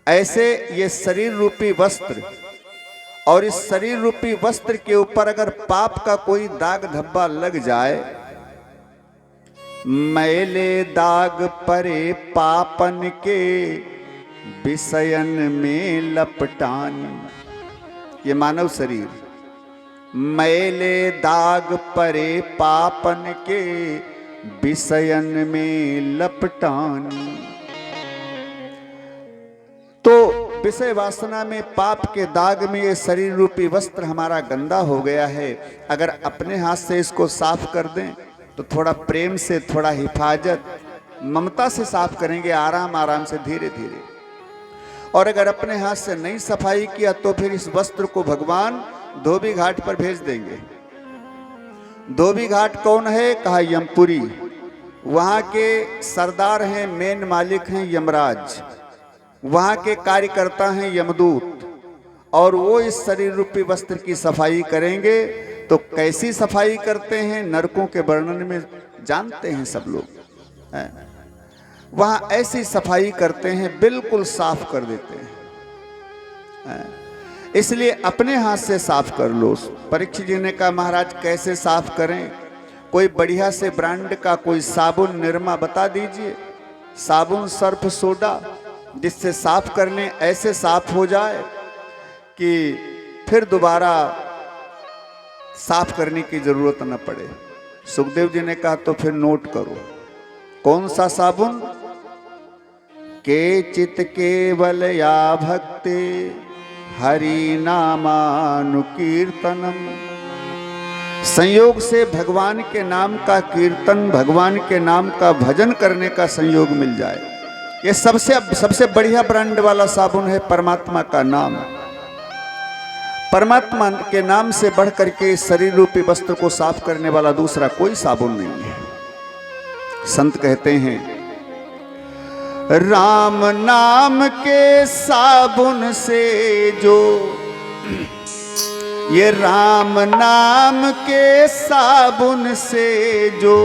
ऐसे ये शरीर रूपी वस्त्र, और इस शरीर रूपी वस्त्र के ऊपर अगर पाप का कोई दाग धब्बा लग जाए, मैले दाग परे पापन के विषयन में लपटान। ये मानव शरीर मैले दाग परे पापन के विषयन में लपटान। तो विषय वासना में, पाप के दाग में ये शरीर रूपी वस्त्र हमारा गंदा हो गया है। अगर अपने हाथ से इसको साफ कर दें तो थोड़ा प्रेम से, थोड़ा हिफाजत, ममता से साफ करेंगे, आराम आराम से, धीरे धीरे। और अगर अपने हाथ से नहीं सफाई किया तो फिर इस वस्त्र को भगवान धोबी घाट पर भेज देंगे। धोबी घाट कौन है? कहा यमपुरी। वहां के सरदार हैं, मेन मालिक हैं यमराज, वहां के कार्यकर्ता हैं यमदूत, और वो इस शरीर रूपी वस्त्र की सफाई करेंगे। तो कैसी सफाई करते हैं, नरकों के वर्णन में जानते हैं सब लोग। वहां ऐसी सफाई करते हैं, बिल्कुल साफ कर देते हैं। इसलिए अपने हाथ से साफ कर लो। परीक्षित जी ने कहा महाराज कैसे साफ करें? कोई बढ़िया से ब्रांड का कोई साबुन, निरमा बता दीजिए, साबुन, सर्फ, सोडा, जिससे साफ कर लें, ऐसे साफ हो जाए कि फिर दोबारा साफ करने की जरूरत न पड़े। सुखदेव जी ने कहा तो फिर नोट करो, कौन सा साबुन? के चित केवल या भक्ति हरि नामानुकीर्तनम। संयोग से भगवान के नाम का कीर्तन, भगवान के नाम का भजन करने का संयोग मिल जाए, ये सबसे बढ़िया ब्रांड वाला साबुन है परमात्मा का नाम। परमात्मा के नाम से बढ़ करके शरीर रूपी वस्त्र को साफ करने वाला दूसरा कोई साबुन नहीं है। संत कहते हैं राम नाम के साबुन से जो, ये राम नाम के साबुन से जो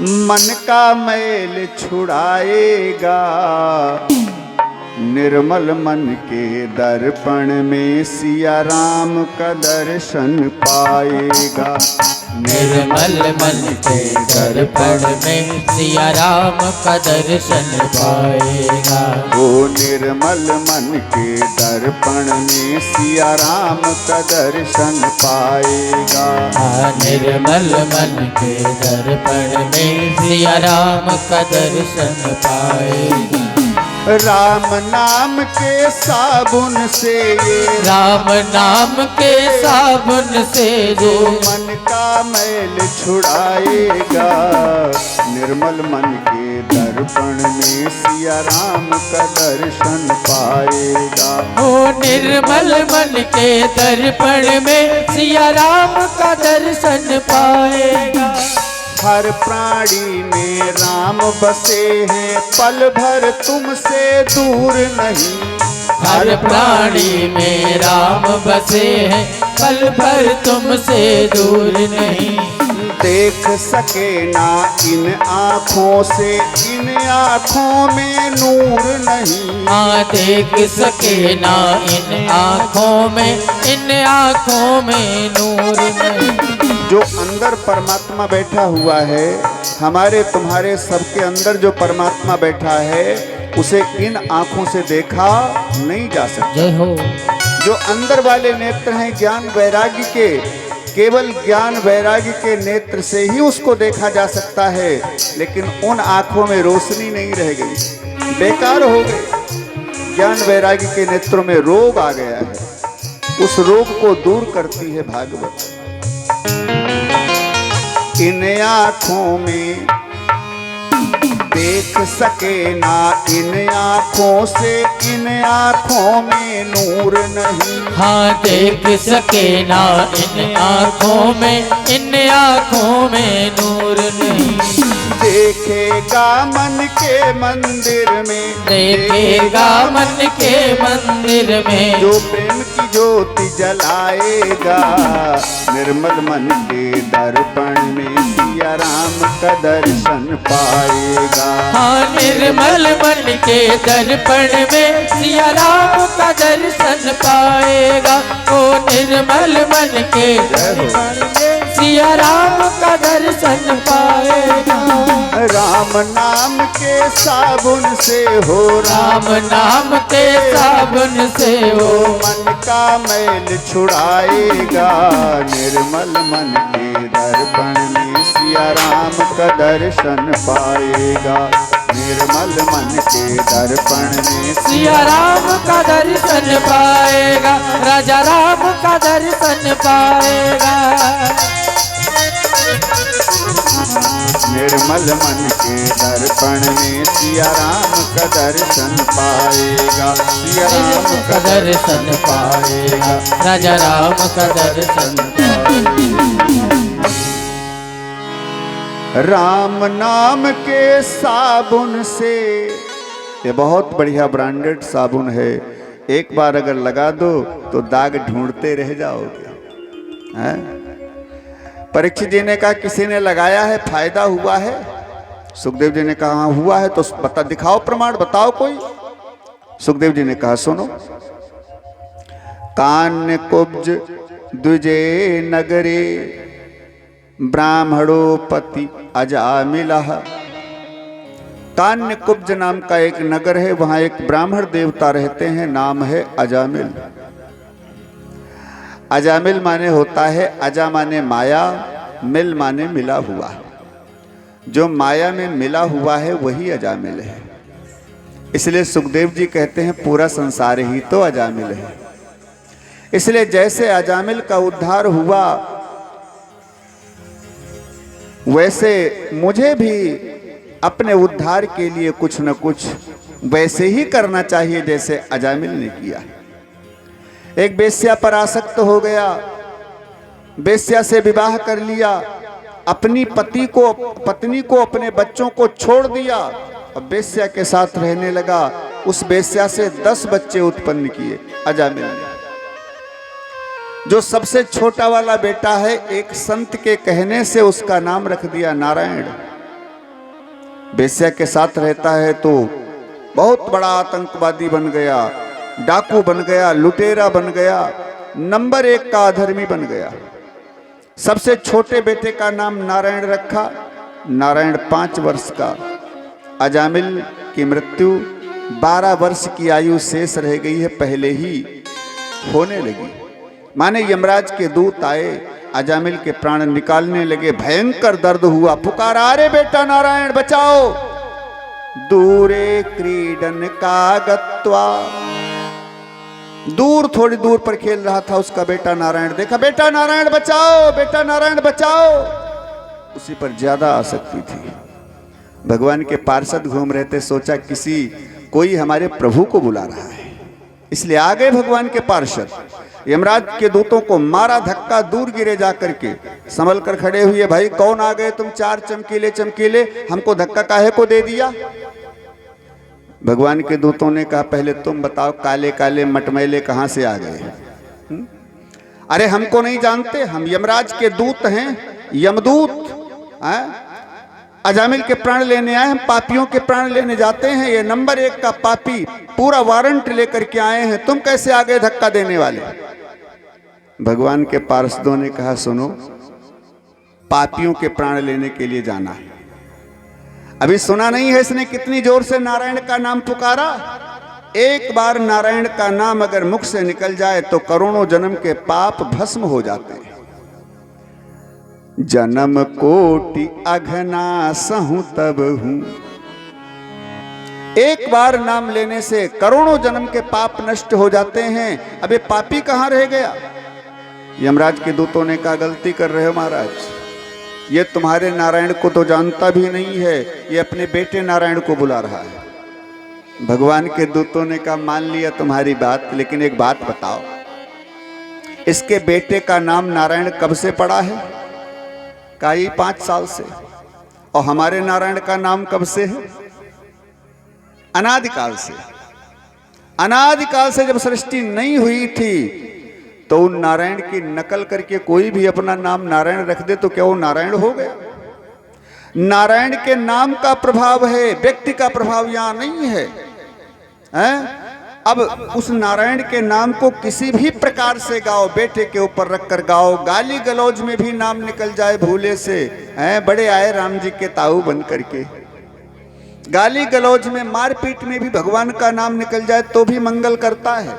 मन का मैल छुड़ाएगा, निर्मल मन के दर्पण में सिया राम का दर्शन पाएगा। निर्मल मन के दर्पण में सिया राम का दर्शन पाएगा। वो निर्मल मन के दर्पण में सिया राम का दर्शन पाएगा। निर्मल मन के दर्पण में सिया राम का दर्शन पाएगा। राम नाम के साबुन से, राम नाम के साबुन से जो मन का मैल छुड़ाएगा, निर्मल मन के दर्पण में सिया राम का दर्शन पाएगा। ओ निर्मल मन के दर्पण में सिया राम का दर्शन पाएगा। हर प्राणी में राम बसे हैं, पल भर तुमसे दूर नहीं। हर प्राणी में राम बसे हैं, पल भर तुमसे दूर नहीं। देख सके ना इन आँखों से, इन आँखों में नूर नहीं। हाँ देख सके ना इन आँखों में, इन आँखों में नूर नहीं। जो अंदर परमात्मा बैठा हुआ है, हमारे तुम्हारे सबके अंदर जो परमात्मा बैठा है, उसे इन आँखों से देखा नहीं जा सकता। जय हो। जो अंदर वाले नेत्र हैं ज्ञान वैराग्य के, केवल ज्ञान वैराग्य के नेत्र से ही उसको देखा जा सकता है, लेकिन उन आँखों में रोशनी नहीं रह गई, बेकार हो गई। ज्ञान वैराग्य के नेत्रों में रोग आ गया है, उस रोग को दूर करती है भागवत। इन आँखों में देख सके ना, इन आँखों से, इन आँखों में नूर नहीं। हाँ देख सके ना इन आँखों में, इन आँखों में नूर नहीं। देखेगा मन के मंदिर में, देखेगा मन के मंदिर में, जो प्रेम की ज्योति जलाएगा, निर्मल मन के दर्पण में सिया सिया राम का दर्शन पाएगा। हाँ निर्मल मन के दर्पण में सिया राम का दर्शन पाएगा। ओ निर्मल मन के दर्पण में सिया राम का दर्शन पाएगा। राम नाम के साबुन से हो, राम नाम के साबुन से हो, मन का मैल छुड़ाएगा। निर्मल मन के दर्पण में सिया राम का दर्शन पाएगा। निर्मल मन के दर्पण में सिया राम का दर्शन पाएगा। राजा राम का दर्शन पाएगा। निर्मल मन के दर्पण में सिया राम का दर्शन पाएगा। सिया राम का दर्शन पाएगा। राजा राम का दर्शन राम नाम के साबुन से, ये बहुत बढ़िया ब्रांडेड साबुन है, एक बार अगर लगा दो तो दाग ढूंढते रह जाओगे। हैं? परीक्षित जी ने कहा किसी ने लगाया है, फायदा हुआ है? सुखदेव जी ने कहा हाँ हुआ है। तो बता, दिखाओ प्रमाण, बताओ कोई। सुखदेव जी ने कहा सुनो। कान्य कुब्ज द्विजे नगरे ब्राह्मणोपति अजामिलः। कान्य कुब्ज नाम का एक नगर है, वहां एक ब्राह्मण देवता रहते हैं, नाम है अजामिल। अजामिल माने होता है, अजा माने माया, मिल माने मिला हुआ। जो माया में मिला हुआ है वही अजामिल है। इसलिए सुखदेव जी कहते हैं पूरा संसार ही तो अजामिल है। इसलिए जैसे अजामिल का उद्धार हुआ वैसे मुझे भी अपने उद्धार के लिए कुछ न कुछ वैसे ही करना चाहिए जैसे अजामिल ने किया। एक वेश्या पर आसक्त हो गया, वेश्या से विवाह कर लिया, अपनी पत्नी को अपने बच्चों को छोड़ दिया और वेश्या के साथ रहने लगा। उस वेश्या से 10 बच्चे उत्पन्न किए अजामिल ने। जो सबसे छोटा वाला बेटा है, एक संत के कहने से उसका नाम रख दिया नारायण। वेश्या के साथ रहता है तो बहुत बड़ा आतंकवादी बन गया, डाकू बन गया, लुटेरा बन गया, नंबर 1 का अधर्मी बन गया। सबसे छोटे बेटे का नाम नारायण रखा। नारायण 5 वर्ष का। अजामिल की मृत्यु 12 वर्ष की आयु शेष रह गई है, पहले ही होने लगी। माने यमराज के दूत आए, अजामिल के प्राण निकालने लगे। भयंकर दर्द हुआ, पुकारा अरे बेटा नारायण बचाओ। दूरे क्रीडन का गत्वा, दूर थोड़ी दूर पर खेल रहा था उसका बेटा नारायण। देखा बेटा नारायण बचाओ, बेटा नारायण बचाओ। उसी पर ज्यादा आसक्ति थी। भगवान के पार्षद घूम रहे थे, सोचा कोई हमारे प्रभु को बुला रहा है, इसलिए आ गए भगवान के पार्षद। यमराज के दूतों को मारा धक्का, दूर गिरे जाकर के, संभल कर खड़े हुए, भाई कौन आ गए तुम 4 चमकीले चमकीले, हमको धक्का काहे को दे दिया? भगवान के दूतों ने कहा पहले तुम बताओ काले काले मटमैले कहां से आ गए? अरे हमको नहीं जानते, हम यमराज के दूत हैं, यमदूत। अजामिल के प्राण लेने आए, हम पापियों के प्राण लेने जाते हैं। ये नंबर 1 का पापी, पूरा वारंट लेकर के आए हैं, तुम कैसे आ गए धक्का देने वाले? भगवान के पार्षदों ने कहा सुनो, पापियों के प्राण लेने के लिए जाना है। अभी सुना नहीं है इसने कितनी जोर से नारायण का नाम पुकारा? एक बार नारायण का नाम अगर मुख से निकल जाए तो करोड़ों जन्म के पाप भस्म हो जाते हैं। जन्म कोटि अघना सहु तब हूं। एक बार नाम लेने से करोड़ों जन्म के पाप नष्ट हो जाते हैं। अब ये पापी कहां रह गया? यमराज के दूतों ने कहा गलती कर रहे हो महाराज, ये तुम्हारे नारायण को तो जानता भी नहीं है, ये अपने बेटे नारायण को बुला रहा है। भगवान के दूतों ने कहा मान लिया तुम्हारी बात, लेकिन एक बात बताओ, इसके बेटे का नाम नारायण कब से पड़ा है? कहा 5 साल से। और हमारे नारायण का नाम कब से है? अनादिकाल से। अनादिकाल से जब सृष्टि नहीं हुई थी तो उन नारायण की नकल करके कोई भी अपना नाम नारायण रख दे तो क्या वो नारायण हो गया? नारायण के नाम का प्रभाव है, व्यक्ति का प्रभाव यहां नहीं है, हैं? अब उस नारायण के नाम को किसी भी प्रकार से गाओ, बेटे के ऊपर रखकर गाओ, गाली गलौज में भी नाम निकल जाए भूले से, हैं? बड़े आए राम जी के ताऊ बन करके, गाली गलौज में मारपीट में भी भगवान का नाम निकल जाए तो भी मंगल करता है।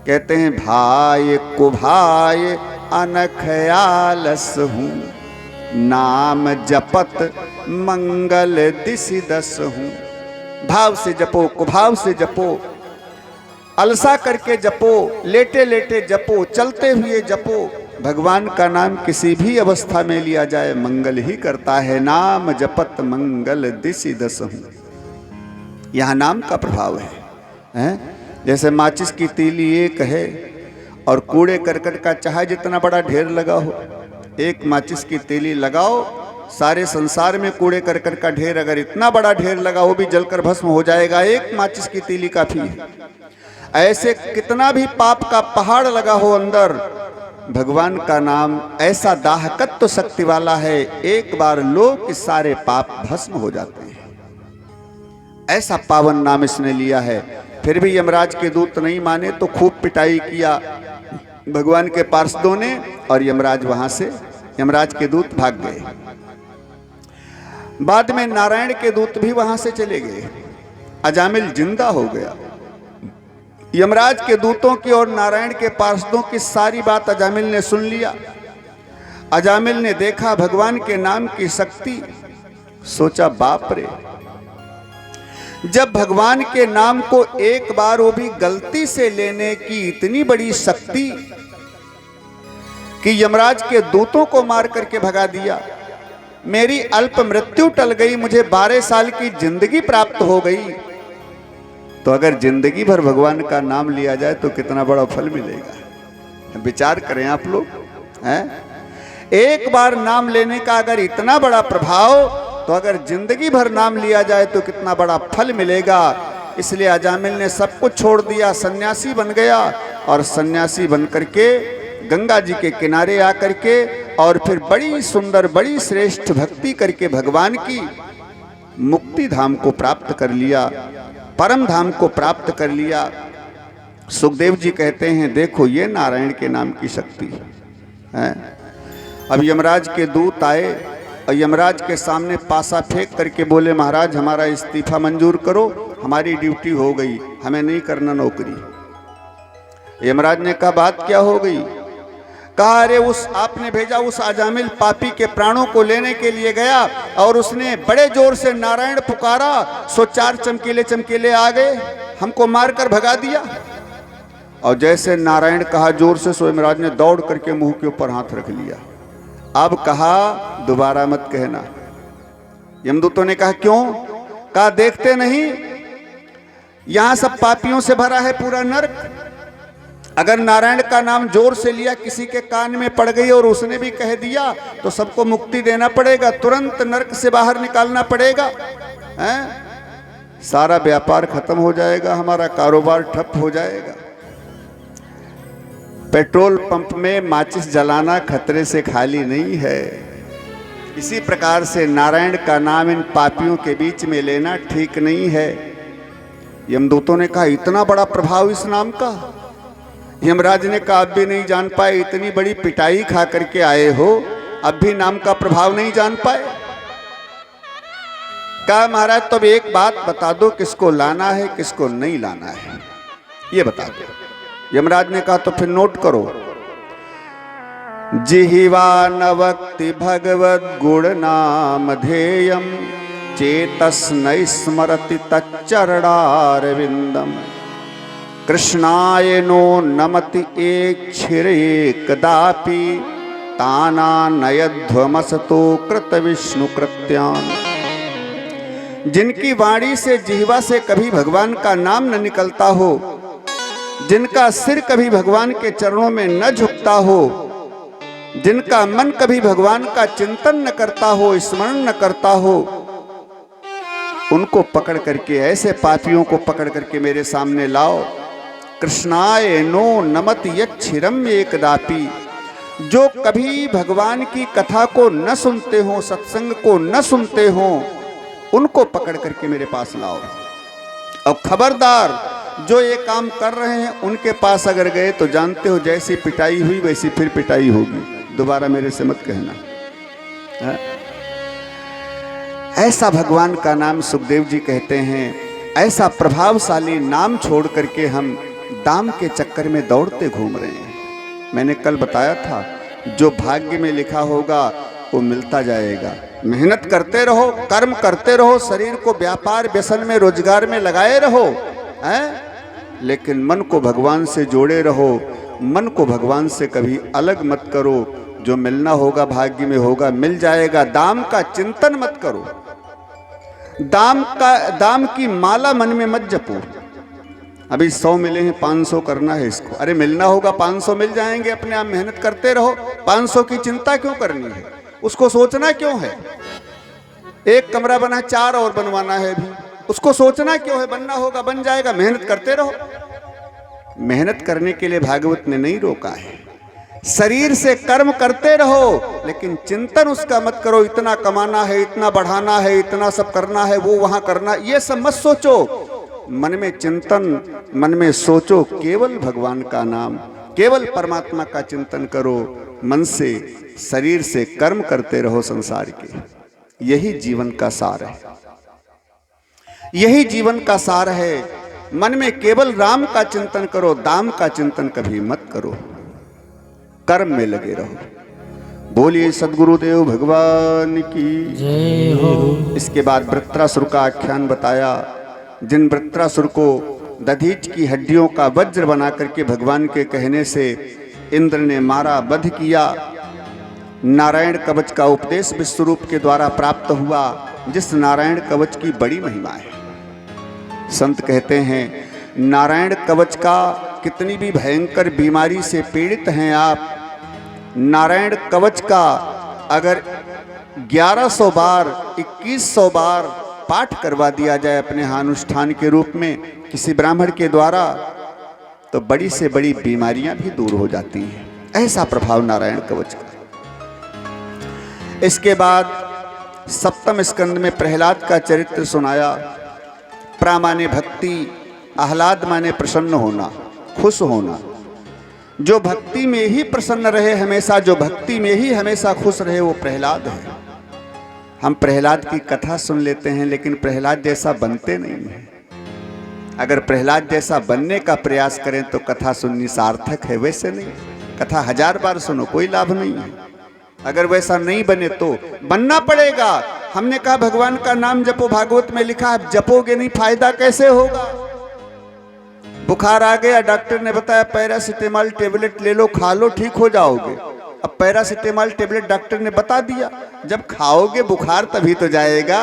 कहते हैं भाई को भाई अनखयालस हूं, नाम जपत मंगल दिशि दस हूं। भाव से जपो, कुभाव से जपो, अलसा करके जपो, लेटे लेटे जपो, चलते हुए जपो। भगवान का नाम किसी भी अवस्था में लिया जाए मंगल ही करता है। नाम जपत मंगल दिशि दस हूं। यहां नाम का प्रभाव है? जैसे माचिस की तीली एक है और कूड़े करकट का चाहे जितना बड़ा ढेर लगा हो, एक माचिस की तीली लगाओ, सारे संसार में कूड़े करकट का ढेर अगर इतना बड़ा ढेर लगा वो भी जलकर भस्म हो जाएगा, एक माचिस की तीली काफी है। ऐसे कितना भी पाप का पहाड़ लगा हो अंदर, भगवान का नाम ऐसा दाहकत्व शक्ति वाला है, एक बार लो कि सारे पाप भस्म हो जाते हैं। ऐसा पावन नाम इसने लिया है। फिर भी यमराज के दूत नहीं माने तो खूब पिटाई किया भगवान के पार्षदों ने, और यमराज वहां से, यमराज के दूत भाग गए। बाद में नारायण के दूत भी वहां से चले गए। अजामिल जिंदा हो गया। यमराज के दूतों की और नारायण के पार्षदों की सारी बात अजामिल ने सुन लिया। अजामिल ने देखा भगवान के नाम की शक्ति, सोचा बाप रे, जब भगवान के नाम को एक बार वो भी गलती से लेने की इतनी बड़ी शक्ति कि यमराज के दूतों को मार करके भगा दिया, मेरी अल्प मृत्यु टल गई, मुझे 12 साल की जिंदगी प्राप्त हो गई, तो अगर जिंदगी भर भगवान का नाम लिया जाए तो कितना बड़ा फल मिलेगा। विचार करें आप लोग, हैं? एक बार नाम लेने का अगर इतना बड़ा प्रभाव, तो अगर जिंदगी भर नाम लिया जाए तो कितना बड़ा फल मिलेगा। इसलिए अजामिल ने सब कुछ छोड़ दिया, सन्यासी बन गया, और सन्यासी बन करके गंगा जी के किनारे आकर के और फिर बड़ी सुंदर बड़ी श्रेष्ठ भक्ति करके भगवान की मुक्ति धाम को प्राप्त कर लिया, परम धाम को प्राप्त कर लिया। सुखदेव जी कहते हैं देखो ये नारायण के नाम की शक्ति है। अब यमराज के दूत आए और यमराज के सामने पासा फेंक करके बोले महाराज हमारा इस्तीफा मंजूर करो, हमारी ड्यूटी हो गई, हमें नहीं करना नौकरी। यमराज ने कहा बात क्या हो गई? कहा अरे उस आपने भेजा उस अजामिल पापी के प्राणों को लेने के लिए गया और उसने बड़े जोर से नारायण पुकारा, सो 4 चमकीले चमकीले आ गए, हमको मारकर भगा दिया। और जैसे नारायण कहा जोर से, सो यमराज ने दौड़ करके मुंह के ऊपर हाथ रख लिया। अब कहा दोबारा मत कहना। यमदूतों ने कहा क्यों? कहा देखते नहीं यहां सब पापियों से भरा है पूरा नरक, अगर नारायण का नाम जोर से लिया किसी के कान में पड़ गई और उसने भी कह दिया तो सबको मुक्ति देना पड़ेगा, तुरंत नरक से बाहर निकालना पड़ेगा, हैं? सारा व्यापार खत्म हो जाएगा, हमारा कारोबार ठप हो जाएगा। पेट्रोल पंप में माचिस जलाना खतरे से खाली नहीं है। इसी प्रकार से नारायण का नाम इन पापियों के बीच में लेना ठीक नहीं है। यमदूतों ने कहा इतना बड़ा प्रभाव इस नाम का? यमराज ने कहा अब भी नहीं जान पाए, इतनी बड़ी पिटाई खा करके आए हो, अब भी नाम का प्रभाव नहीं जान पाए? कहा महाराज तो अब एक बात बता दो, किसको लाना है किसको नहीं लाना है, ये बता दो। यमराज ने कहा तो फिर नोट करो। जिह्वा न वक्ति भगवद गुण नाम धेयम, चेतस न स्मरति तच्चरणारविंदम, कृष्णाय नो नमति एक्छिरे कदापि, ताना नयध्वमसतो कृत विष्णु कृत्यान। जिनकी वाणी से जिह्वा से कभी भगवान का नाम न निकलता हो, जिनका सिर कभी भगवान के चरणों में न झुकता हो, जिनका मन कभी भगवान का चिंतन न करता हो, स्मरण न करता हो, उनको पकड़ करके, ऐसे पापियों को पकड़ करके मेरे सामने लाओ। कृष्णाय नो नमति यच्छिरम एकदापि, जो कभी भगवान की कथा को न सुनते हो, सत्संग को न सुनते हो, उनको पकड़ करके मेरे पास लाओ। और खबरदार, जो ये काम कर रहे हैं उनके पास अगर गए तो जानते हो जैसी पिटाई हुई वैसी फिर पिटाई होगी, दोबारा मेरे से मत कहना। है? ऐसा भगवान का नाम सुखदेव जी कहते हैं, ऐसा प्रभावशाली नाम छोड़ करके हम दाम के चक्कर में दौड़ते घूम रहे हैं। मैंने कल बताया था, जो भाग्य में लिखा होगा वो मिलता जाएगा। मेहनत करते रहो, कर्म करते रहो, शरीर को व्यापार व्यसन में रोजगार में लगाए रहो, हैं? लेकिन मन को भगवान से जोड़े रहो, मन को भगवान से कभी अलग मत करो। जो मिलना होगा भाग्य में होगा, मिल जाएगा। दाम का चिंतन मत करो, दाम की माला मन में मत जपो। अभी 100 मिले हैं, 500 करना है इसको। अरे मिलना होगा, 500 मिल जाएंगे अपने आप। मेहनत करते रहो। 500 की चिंता क्यों करनी है, उसको सोचना क्यों है? एक कमरा बना, 4 और बनवाना है भी, उसको सोचना क्यों है? बनना होगा, बन जाएगा। मेहनत करते रहो। मेहनत करने के लिए भागवत ने नहीं रोका है। शरीर से कर्म करते रहो, लेकिन चिंतन उसका मत करो, इतना कमाना है, इतना बढ़ाना है, इतना सब करना है, वो वहां करना, ये सब मत सोचो। मन में चिंतन, मन में सोचो केवल भगवान का नाम, केवल परमात्मा का चिंतन करो। मन से, शरीर से कर्म करते रहो संसार के। यही जीवन का सार है, यही जीवन का सार है। मन में केवल राम का चिंतन करो, दाम का चिंतन कभी मत करो। कर्म में लगे रहो। बोलिए सद्गुरुदेव भगवान की जय हो। इसके बाद वृत्रासुर का आख्यान बताया। जिन वृत्रासुर को दधीच की हड्डियों का वज्र बना करके भगवान के कहने से इंद्र ने मारा, वध किया। नारायण कवच का उपदेश विश्वरूप के द्वारा प्राप्त हुआ, जिस नारायण कवच की बड़ी महिमा है। संत कहते हैं, नारायण कवच का कितनी भी भयंकर बीमारी से पीड़ित हैं आप, नारायण कवच का अगर 1100 बार, 2100 बार पाठ करवा दिया जाए अपने अनुष्ठान के रूप में किसी ब्राह्मण के द्वारा, तो बड़ी से बड़ी बीमारियां भी दूर हो जाती हैं। ऐसा प्रभाव नारायण कवच का। इसके बाद 7वें स्कंद में प्रहलाद का चरित्र सुनाया। प्रा माने भक्ति, आह्लाद माने प्रसन्न होना, खुश होना। जो भक्ति में ही प्रसन्न रहे हमेशा, जो भक्ति में ही हमेशा खुश रहे, वो प्रहलाद है। हम प्रहलाद की कथा सुन लेते हैं, लेकिन प्रहलाद जैसा बनते नहीं हैं। अगर प्रहलाद जैसा बनने का प्रयास करें तो कथा सुननी सार्थक है, वैसे नहीं। कथा 1000 बार सुनो, कोई लाभ नहीं है। अगर वैसा नहीं बने तो बनना पड़ेगा। हमने कहा भगवान का नाम जपो, भागवत में लिखा है, जपोगे नहीं फायदा कैसे होगा? बुखार आ गया, डॉक्टर ने बताया पैरासिटामॉल टेबलेट ले लो, खा लो, ठीक हो जाओगे। अब पैरासिटामॉल टेबलेट डॉक्टर ने बता दिया, जब खाओगे बुखार तभी तो जाएगा।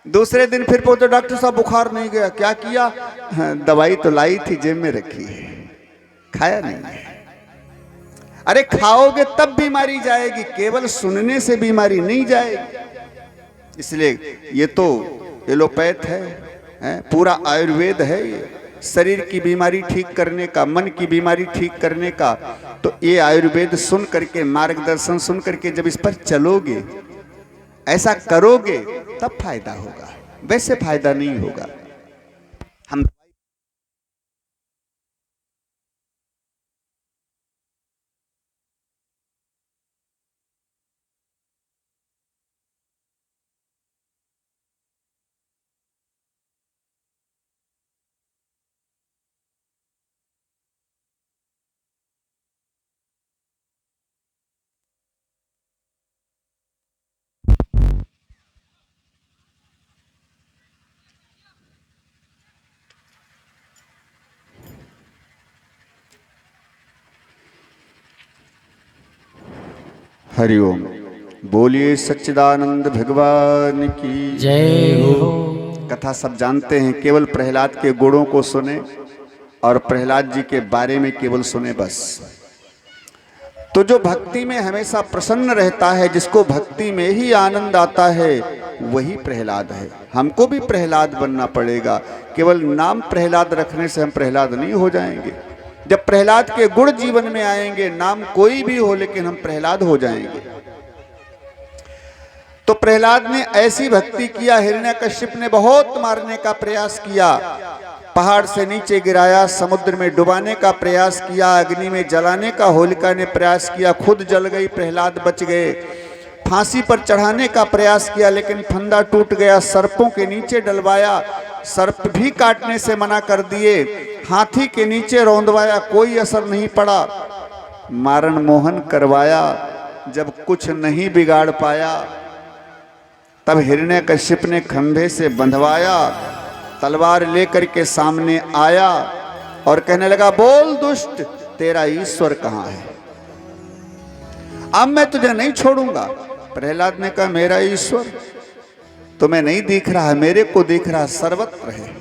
दूसरे दिन फिर पहुंचे, डॉक्टर साहब बुखार नहीं गया। क्या किया? दवाई तो लाई थी, जेब में रखी है, खाया नहीं है। अरे खाओगे तब बीमारी जाएगी, केवल सुनने से बीमारी नहीं जाएगी। इसलिए ये तो एलोपैथ है, पूरा आयुर्वेद है ये। शरीर की बीमारी ठीक करने का, मन की बीमारी ठीक करने का, तो ये आयुर्वेद सुन करके, मार्गदर्शन सुन करके जब इस पर चलोगे, ऐसा करोगे, तब फायदा होगा, वैसे फायदा नहीं होगा। हम हरिओम। बोलिए सच्चिदानंद भगवान की जय हो। कथा सब जानते हैं, केवल प्रहलाद के गुणों को सुने और प्रहलाद जी के बारे में केवल सुने बस। तो जो भक्ति में हमेशा प्रसन्न रहता है, जिसको भक्ति में ही आनंद आता है, वही प्रहलाद है। हमको भी प्रहलाद बनना पड़ेगा। केवल नाम प्रहलाद रखने से हम प्रहलाद नहीं हो जाएंगे। जब प्रहलाद के गुण जीवन में आएंगे, नाम कोई भी हो लेकिन हम प्रहलाद हो जाएंगे। तो प्रहलाद ने ऐसी भक्ति किया, हिरण्यकश्यप ने बहुत मारने का प्रयास किया, पहाड़ से नीचे गिराया, समुद्र में डुबाने का प्रयास किया, अग्नि में जलाने का होलिका ने प्रयास किया, खुद जल गई, प्रहलाद बच गए। फांसी पर चढ़ाने का प्रयास किया लेकिन फंदा टूट गया, सर्पों के नीचे डलवाया, सर्प भी काटने से मना कर दिए, हाथी के नीचे रौंदवाया, कोई असर नहीं पड़ा, मारण मोहन करवाया, जब कुछ नहीं बिगाड़ पाया तब हिरण्यकश्यप ने खंभे से बंधवाया, तलवार लेकर के सामने आया और कहने लगा, बोल दुष्ट, तेरा ईश्वर कहाँ है? अब मैं तुझे नहीं छोड़ूंगा। प्रहलाद ने कहा, मेरा ईश्वर तुम्हें नहीं दिख रहा है, मेरे को दिख रहा, सर्वत्र है,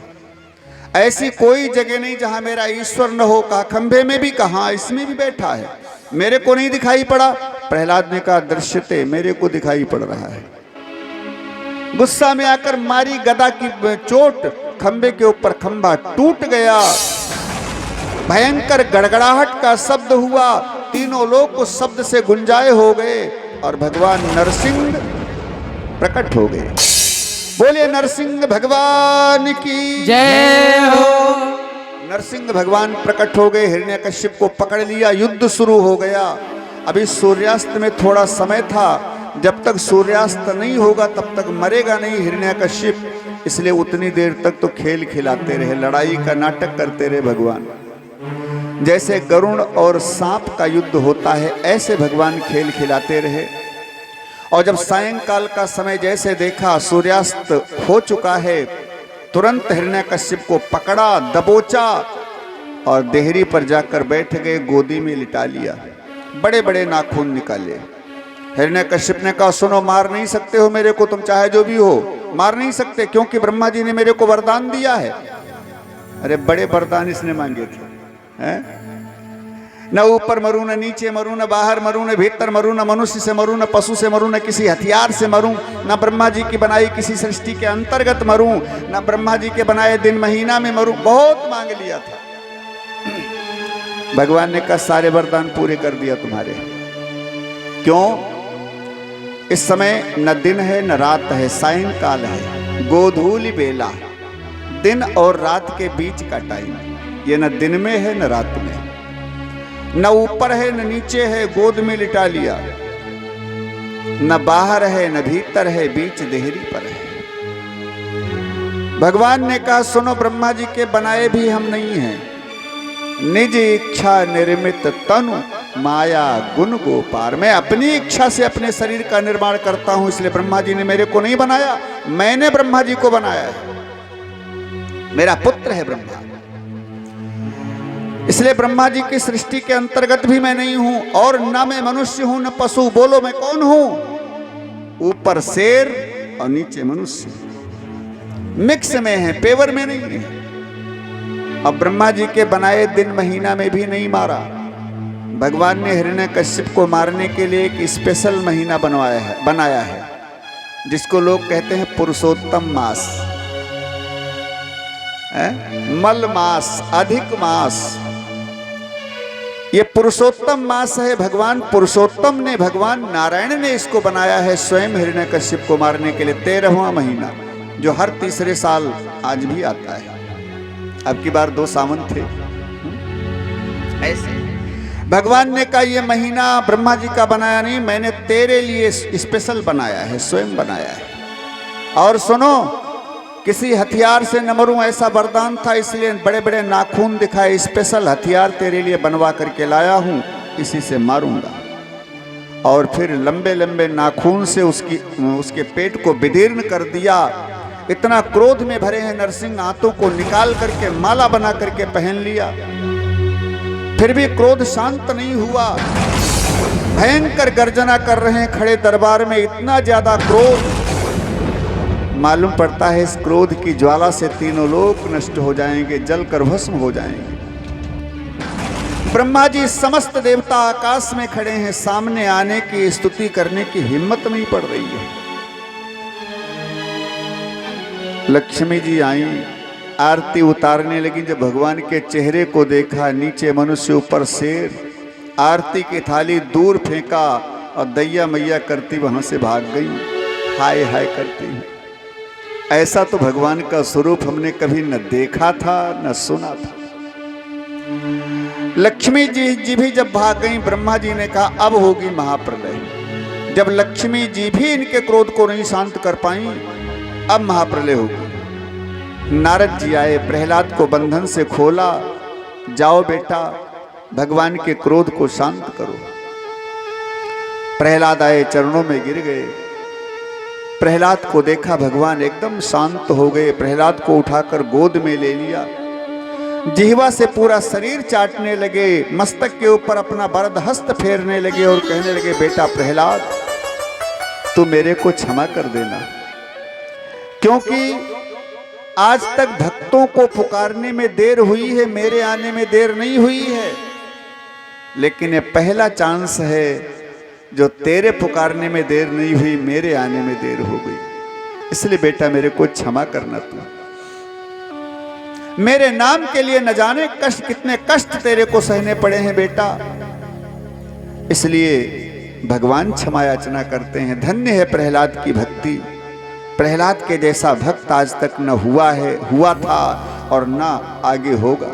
ऐसी कोई जगह नहीं जहां मेरा ईश्वर न हो। कहा खंभे में भी, कहा इसमें भी बैठा है, मेरे को नहीं दिखाई पड़ा। प्रहलाद ने कहा, दृश्यते, मेरे को दिखाई पड़ रहा है। गुस्सा में आकर मारी गदा की चोट, खंभे के ऊपर खंभा टूट गया, भयंकर गड़गड़ाहट का शब्द हुआ, तीनों लोग उस शब्द से गुंजाए हो गए और भगवान नरसिंह प्रकट हो गए। बोले नरसिंह भगवान की जय हो। नरसिंह भगवान प्रकट हो गए, हिरण्यकश्यप को पकड़ लिया, युद्ध शुरू हो गया। अभी सूर्यास्त में थोड़ा समय था, जब तक सूर्यास्त नहीं होगा तब तक मरेगा नहीं हिरण्यकश्यप, इसलिए उतनी देर तक तो खेल खिलाते रहे, लड़ाई का नाटक करते रहे भगवान। जैसे गरुड़ और सांप का युद्ध होता है, ऐसे भगवान खेल खिलाते रहे। और जब सायंकाल का समय जैसे देखा सूर्यास्त हो चुका है, तुरंत हिरण्यकश्यप को पकड़ा, दबोचा और देहरी पर जाकर बैठ गए, गोदी में लिटा लिया, बड़े बड़े नाखून निकाले। हिरण्यकश्यप ने कहा, सुनो, मार नहीं सकते हो मेरे को, तुम चाहे जो भी हो मार नहीं सकते, क्योंकि ब्रह्मा जी ने मेरे को वरदान दिया है। अरे बड़े वरदान इसने मांगे थे, हैं? न ऊपर मरूं, न नीचे मरूं, न बाहर मरूं, न भीतर मरूं, न मनुष्य से मरूं, न पशु से मरूं, न किसी हथियार से मरूं, न ब्रह्मा जी की बनाई किसी सृष्टि के अंतर्गत मरूं, न ब्रह्मा जी के बनाए दिन महीना में मरूं। बहुत मांग लिया था। भगवान ने कहा, सारे वरदान पूरे कर दिया तुम्हारे। क्यों? इस समय न दिन है न रात है, सायंकाल है, गोधूली बेला, दिन और रात के बीच का टाइम। ये न दिन में है न रात में, न ऊपर है न नीचे है, गोद में लिटा लिया, न बाहर है न भीतर है, बीच देहरी पर है। भगवान ने कहा, सुनो, ब्रह्मा जी के बनाए भी हम नहीं हैं, निज इच्छा निर्मित तनु माया गुण गोपार। मैं अपनी इच्छा से अपने शरीर का निर्माण करता हूं, इसलिए ब्रह्मा जी ने मेरे को नहीं बनाया, मैंने ब्रह्मा जी को बनाया है, मेरा पुत्र है ब्रह्मा। इसलिए ब्रह्मा जी की सृष्टि के अंतर्गत भी मैं नहीं हूं, और न मैं मनुष्य हूं न पशु। बोलो मैं कौन हूं? ऊपर शेर और नीचे मनुष्य, मिक्स में है, पेवर में नहीं है। अब ब्रह्मा जी के बनाए दिन महीना में भी नहीं मारा। भगवान ने हिरण्यकश्यप को मारने के लिए एक स्पेशल महीना बनाया है, जिसको लोग कहते हैं पुरुषोत्तम मास, मल मास, अधिक मास। ये पुरुषोत्तम मास है। भगवान पुरुषोत्तम ने, भगवान नारायण ने इसको बनाया है स्वयं हिरण्यकश्यप को मारने के लिए। 13वां महीना, जो हर तीसरे साल आज भी आता है। अब की बार 2 सावन थे। ऐसे भगवान ने कहा, ये महीना ब्रह्मा जी का बनाया नहीं, मैंने तेरे लिए स्पेशल बनाया है, स्वयं बनाया है। और सुनो, किसी हथियार से न मरूं ऐसा वरदान था, इसलिए बड़े बड़े नाखून दिखाए, स्पेशल हथियार तेरे लिए बनवा करके लाया हूं, इसी से मारूंगा। और फिर लंबे लंबे नाखून से उसके पेट को विदीर्ण कर दिया। इतना क्रोध में भरे हैं नरसिंह, हाथों को निकाल करके माला बना करके पहन लिया, फिर भी क्रोध शांत नहीं हुआ। भयंकर गर्जना कर रहे हैं खड़े दरबार में, इतना ज्यादा क्रोध। मालूम पड़ता है इस क्रोध की ज्वाला से तीनों लोक नष्ट हो जाएंगे, जलकर भस्म हो जाएंगे। ब्रह्मा जी समस्त देवता आकाश में खड़े हैं, सामने आने की, स्तुति करने की हिम्मत नहीं पड़ रही है। लक्ष्मी जी आई, आरती उतारने लगी। जब भगवान के चेहरे को देखा, नीचे मनुष्य ऊपर शेर, आरती की थाली दूर फेंका और दैया मैया करती वहां से भाग गई, हाय हाय करती। ऐसा तो भगवान का स्वरूप हमने कभी न देखा था न सुना था। लक्ष्मी जी भी जब भाग गई, ब्रह्मा जी ने कहा अब होगी महाप्रलय। जब लक्ष्मी जी भी इनके क्रोध को नहीं शांत कर पाई, अब महाप्रलय होगी। नारद जी आए, प्रहलाद को बंधन से खोला, जाओ बेटा भगवान के क्रोध को शांत करो। प्रहलाद आए, चरणों में गिर गए। प्रहलाद को देखा, भगवान एकदम शांत हो गए। प्रहलाद को उठाकर गोद में ले लिया, जिह्वा से पूरा शरीर चाटने लगे, मस्तक के ऊपर अपना वरद हस्त फेरने लगे और कहने लगे, बेटा प्रहलाद तू मेरे को क्षमा कर देना, क्योंकि आज तक भक्तों को पुकारने में देर हुई है, मेरे आने में देर नहीं हुई है, लेकिन ये पहला चांस है जो तेरे पुकारने में देर नहीं हुई, मेरे आने में देर हो गई। इसलिए बेटा मेरे को क्षमा करना तू। मेरे नाम के लिए न जाने कष्ट, कितने कष्ट तेरे को सहने पड़े हैं बेटा। इसलिए भगवान क्षमा याचना करते हैं। धन्य है प्रहलाद की भक्ति। प्रहलाद के जैसा भक्त आज तक न हुआ है, हुआ था और न आगे होगा।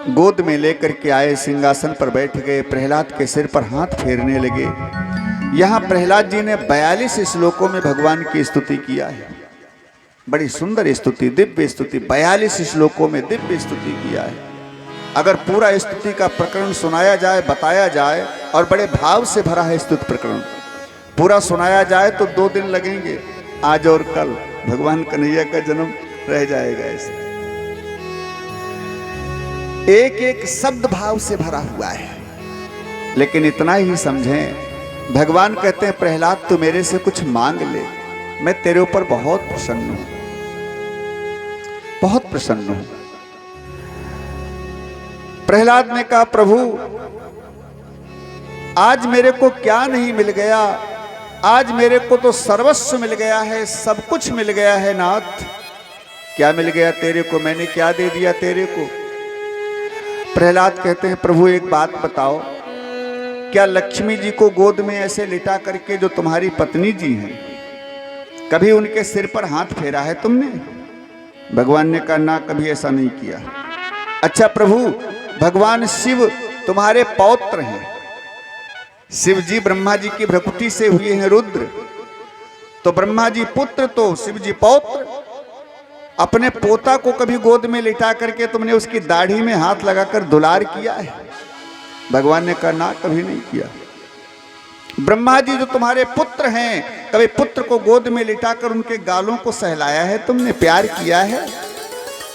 गोद में लेकर के आए, सिंहासन पर बैठ गए, प्रहलाद के सिर पर हाथ फेरने लगे। यहां प्रहलाद जी ने 42 श्लोकों में भगवान की स्तुति किया है। बड़ी सुंदर स्तुति, दिव्य स्तुति, 42 श्लोकों में दिव्य स्तुति किया है। अगर पूरा स्तुति का प्रकरण सुनाया जाए, बताया जाए, और बड़े भाव से भरा है स्तुति प्रकरण, पूरा सुनाया जाए तो 2 दिन लगेंगे, आज और कल भगवान कन्हैया का जन्म रह जाएगा। ऐसे एक एक शब्द भाव से भरा हुआ है। लेकिन इतना ही समझें, भगवान कहते हैं प्रहलाद तू मेरे से कुछ मांग ले, मैं तेरे ऊपर बहुत प्रसन्न हूं, बहुत प्रसन्न हूं। प्रहलाद ने कहा प्रभु आज मेरे को क्या नहीं मिल गया, आज मेरे को तो सर्वस्व मिल गया है, सब कुछ मिल गया है नाथ। क्या मिल गया तेरे को, मैंने क्या दे दिया तेरे को? प्रहलाद कहते हैं प्रभु एक बात बताओ, क्या लक्ष्मी जी को गोद में ऐसे लिटा करके जो तुम्हारी पत्नी जी हैं, कभी उनके सिर पर हाथ फेरा है तुमने? भगवान ने कहा ना, कभी ऐसा नहीं किया। अच्छा प्रभु, भगवान शिव तुम्हारे पौत्र हैं, शिव जी ब्रह्मा जी की भ्रकुटी से हुए हैं रुद्र, तो ब्रह्मा जी पुत्र तो शिव जी पौत्र। अपने पोता को कभी गोद में लिटा करके तुमने उसकी दाढ़ी में हाथ लगाकर दुलार किया है? भगवान ने कहा ना, कभी नहीं किया। ब्रह्मा जी जो तुम्हारे पुत्र हैं, कभी पुत्र को गोद में लिटाकर उनके गालों को सहलाया है तुमने, प्यार किया है?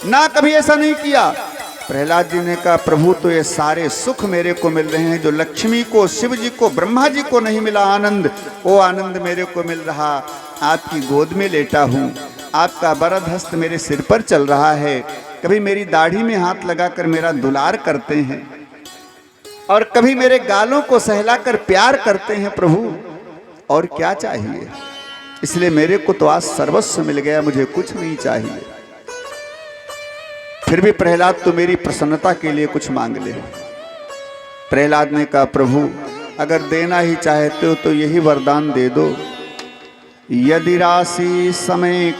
ना, कभी ऐसा नहीं किया। प्रहलाद जी ने कहा प्रभु तो ये सारे सुख मेरे को मिल रहे हैं, जो लक्ष्मी को, शिव जी को, ब्रह्मा जी को नहीं मिला आनंद, वो आनंद मेरे को मिल रहा। आपकी गोद में लेटा हूं, आपका वरद हस्त मेरे सिर पर चल रहा है, कभी मेरी दाढ़ी में हाथ लगाकर मेरा दुलार करते हैं और कभी मेरे गालों को सहलाकर प्यार करते हैं प्रभु, और क्या चाहिए? इसलिए मेरे को तो आज सर्वस्व मिल गया, मुझे कुछ नहीं चाहिए। फिर भी प्रहलाद तो मेरी प्रसन्नता के लिए कुछ मांग ले। प्रहलाद ने कहा प्रभु अगर देना ही चाहते हो तो यही वरदान दे दो, यदि राशि समय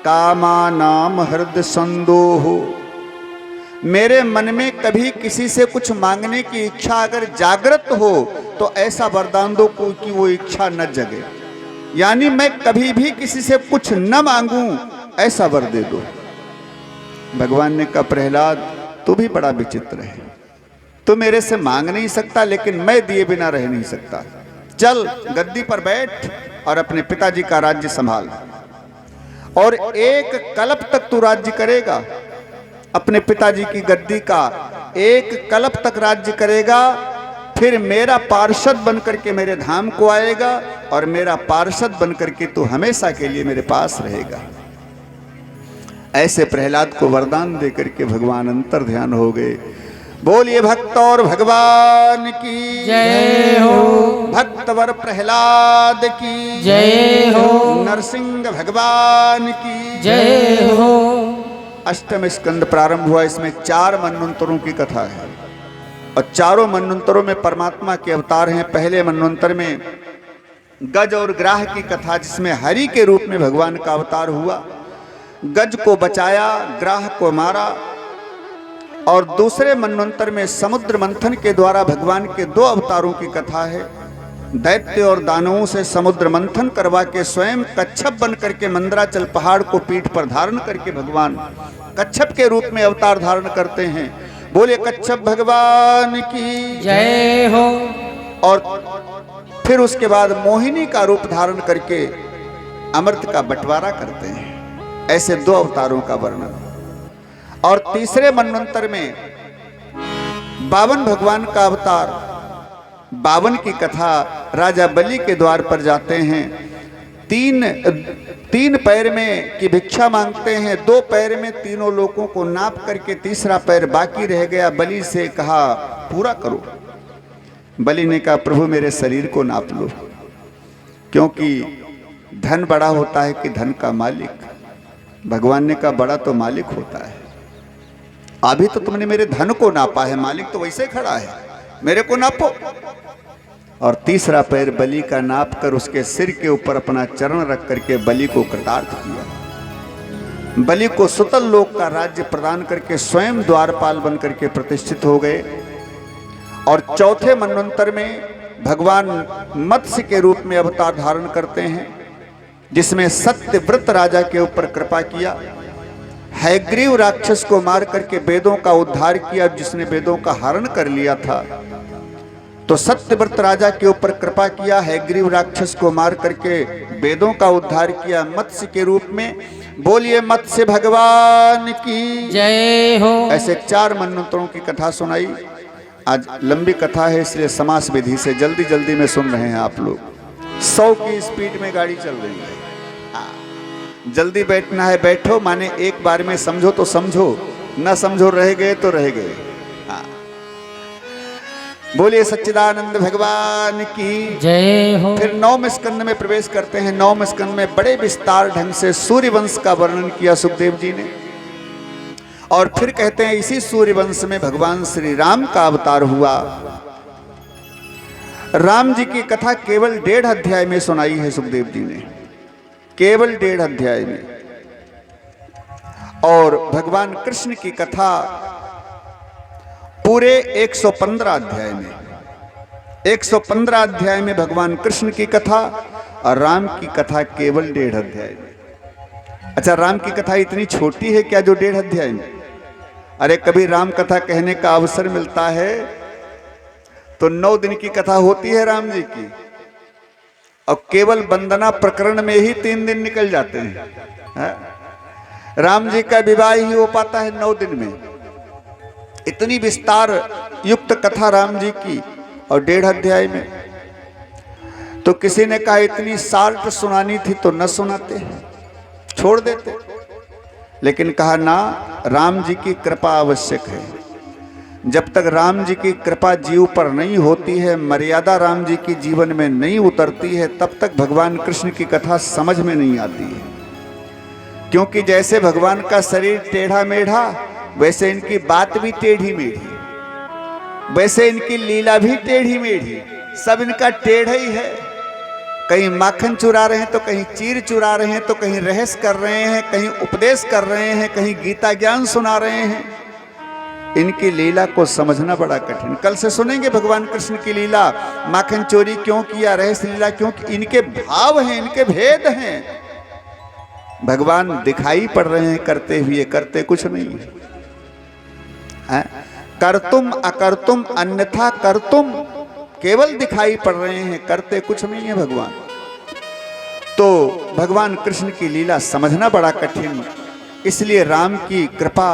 कामानाम हृदय संदोह। मेरे मन में कभी किसी से कुछ मांगने की इच्छा अगर जागृत हो तो ऐसा वरदान दो कि वो इच्छा न जगे, यानी मैं कभी भी किसी से कुछ न मांगूं, ऐसा वर दे दो। भगवान ने कहा प्रहलाद तू भी बड़ा विचित्र है, तू मेरे से मांग नहीं सकता लेकिन मैं दिए बिना रह नहीं सकता। चल गद्दी पर बैठ और अपने पिताजी का राज्य संभाल, और 1 कल्प तक तू राज्य करेगा। अपने पिताजी की गद्दी का 1 कल्प तक राज्य करेगा, फिर मेरा पार्षद बनकर के मेरे धाम को आएगा और मेरा पार्षद बनकर के तू हमेशा के लिए मेरे पास रहेगा। ऐसे प्रहलाद को वरदान देकर के भगवान अंतर ध्यान हो गए। बोलिए भक्त और भगवान की जय हो। भक्तवर प्रहलाद की जय हो। नरसिंह भगवान की जय हो। अष्टम स्कंद प्रारंभ हुआ। इसमें 4 मनवंतरों की कथा है और चारों मनवंतरों में परमात्मा के अवतार हैं। पहले मनवंतर में गज और ग्राह की कथा, जिसमें हरि के रूप में भगवान का अवतार हुआ। गज को बचाया, ग्राह को मारा। और दूसरे मनवंतर में समुद्र मंथन के द्वारा भगवान के 2 अवतारों की कथा है। दैत्य और दानवों से समुद्र मंथन करवा के स्वयं कच्छप बन करके मंदराचल पहाड़ को पीठ पर धारण करके भगवान कच्छप के रूप में अवतार धारण करते हैं। बोले कच्छप भगवान की जय हो। और फिर उसके बाद मोहिनी का रूप धारण करके अमृत का बंटवारा करते हैं। ऐसे 2 अवतारों का वर्णन। और तीसरे मनवंतर में 52 भगवान का अवतार, 52 की कथा राजा बलि के द्वार पर जाते हैं। 3 पैर में की भिक्षा मांगते हैं। 2 पैर में तीनों लोगों को नाप करके तीसरा पैर बाकी रह गया। बलि से कहा पूरा करो। बलि ने कहा प्रभु मेरे शरीर को नाप लो, क्योंकि धन बड़ा होता है कि धन का मालिक। भगवान ने कहा बड़ा तो मालिक होता है। अभी तो तुमने मेरे धन को नापा है, मालिक तो वैसे खड़ा है, मेरे को नापो। और तीसरा पैर बलि का नाप कर उसके सिर के ऊपर अपना चरण रख करके बलि को कृतार्थ किया। बलि को सुतल लोक का राज्य प्रदान करके स्वयं द्वारपाल बन करके प्रतिष्ठित हो गए। और चौथे मनवंतर में भगवान मत्स्य के रूप में अवतार धारण करते हैं, जिसमें सत्यव्रत राजा के ऊपर कृपा किया। हैग्रीव राक्षस को मार करके वेदों का उद्धार किया, जिसने वेदों का हरण कर लिया था। तो सत्यव्रत राजा के ऊपर कृपा किया, हैग्रीव राक्षस को मार करके वेदों का उद्धार किया मत्स्य के रूप में। बोलिए मत्स्य भगवान की जय हो। ऐसे 4 मनवंतरों की कथा सुनाई। आज लंबी कथा है, इसलिए समास विधि से जल्दी जल्दी में सुन रहे हैं आप लोग। 100 की स्पीड में गाड़ी चल रही है। जल्दी बैठना है, बैठो, माने एक बार में समझो तो समझो, न समझो रह गए तो रह गए। बोलिए सच्चिदानंद भगवान की जय हो। फिर 9वें स्कंद में प्रवेश करते हैं। 9वें स्कंद में बड़े विस्तार ढंग से सूर्य वंश का वर्णन किया सुखदेव जी ने। और फिर कहते हैं इसी सूर्य वंश में भगवान श्री राम का अवतार हुआ। राम जी की कथा केवल 1.5 अध्याय में सुनाई है सुखदेव जी ने, केवल 1.5 अध्याय में। और भगवान कृष्ण की कथा पूरे 115 अध्याय में। 115 अध्याय में भगवान कृष्ण की कथा और राम की कथा केवल 1.5 अध्याय में। अच्छा, राम की कथा इतनी छोटी है क्या जो 1.5 अध्याय में? अरे कभी राम कथा कहने का अवसर मिलता है तो 9 दिन की कथा होती है राम जी की, और केवल वंदना प्रकरण में ही 3 दिन निकल जाते हैं। राम जी का विवाह ही हो पाता है 9 दिन में। इतनी विस्तार युक्त कथा राम जी की और 1.5 अध्याय में। तो किसी ने कहा इतनी शार्ट सुनानी थी तो न सुनाते, छोड़ देते। लेकिन कहा ना, राम जी की कृपा आवश्यक है। जब तक राम जी की कृपा जीव पर नहीं होती है, मर्यादा राम जी की जीवन में नहीं उतरती है, तब तक भगवान कृष्ण की कथा समझ में नहीं आती है। क्योंकि जैसे भगवान का शरीर टेढ़ा मेढ़ा, वैसे इनकी बात भी टेढ़ी मेढ़ी, वैसे इनकी लीला भी टेढ़ी मेढ़ी। सब इनका टेढ़ा ही है। कहीं माखन चुरा रहे हैं तो कहीं चीर चुरा रहे हैं, तो कहीं रहस्य कर रहे हैं, कहीं उपदेश कर रहे हैं, कहीं गीता ज्ञान सुना रहे हैं। इनकी लीला को समझना बड़ा कठिन। कल से सुनेंगे भगवान कृष्ण की लीला, माखन चोरी क्यों किया, रहस्य लीला क्यों की। इनके भाव हैं, इनके भेद हैं। भगवान दिखाई पड़ रहे हैं करते हुए, करते कुछ नहीं है। करतुम अकर्तुम अन्यथा करतुम, केवल दिखाई पड़ रहे हैं, करते कुछ नहीं है भगवान। तो भगवान कृष्ण की लीला समझना बड़ा कठिन, इसलिए राम की कृपा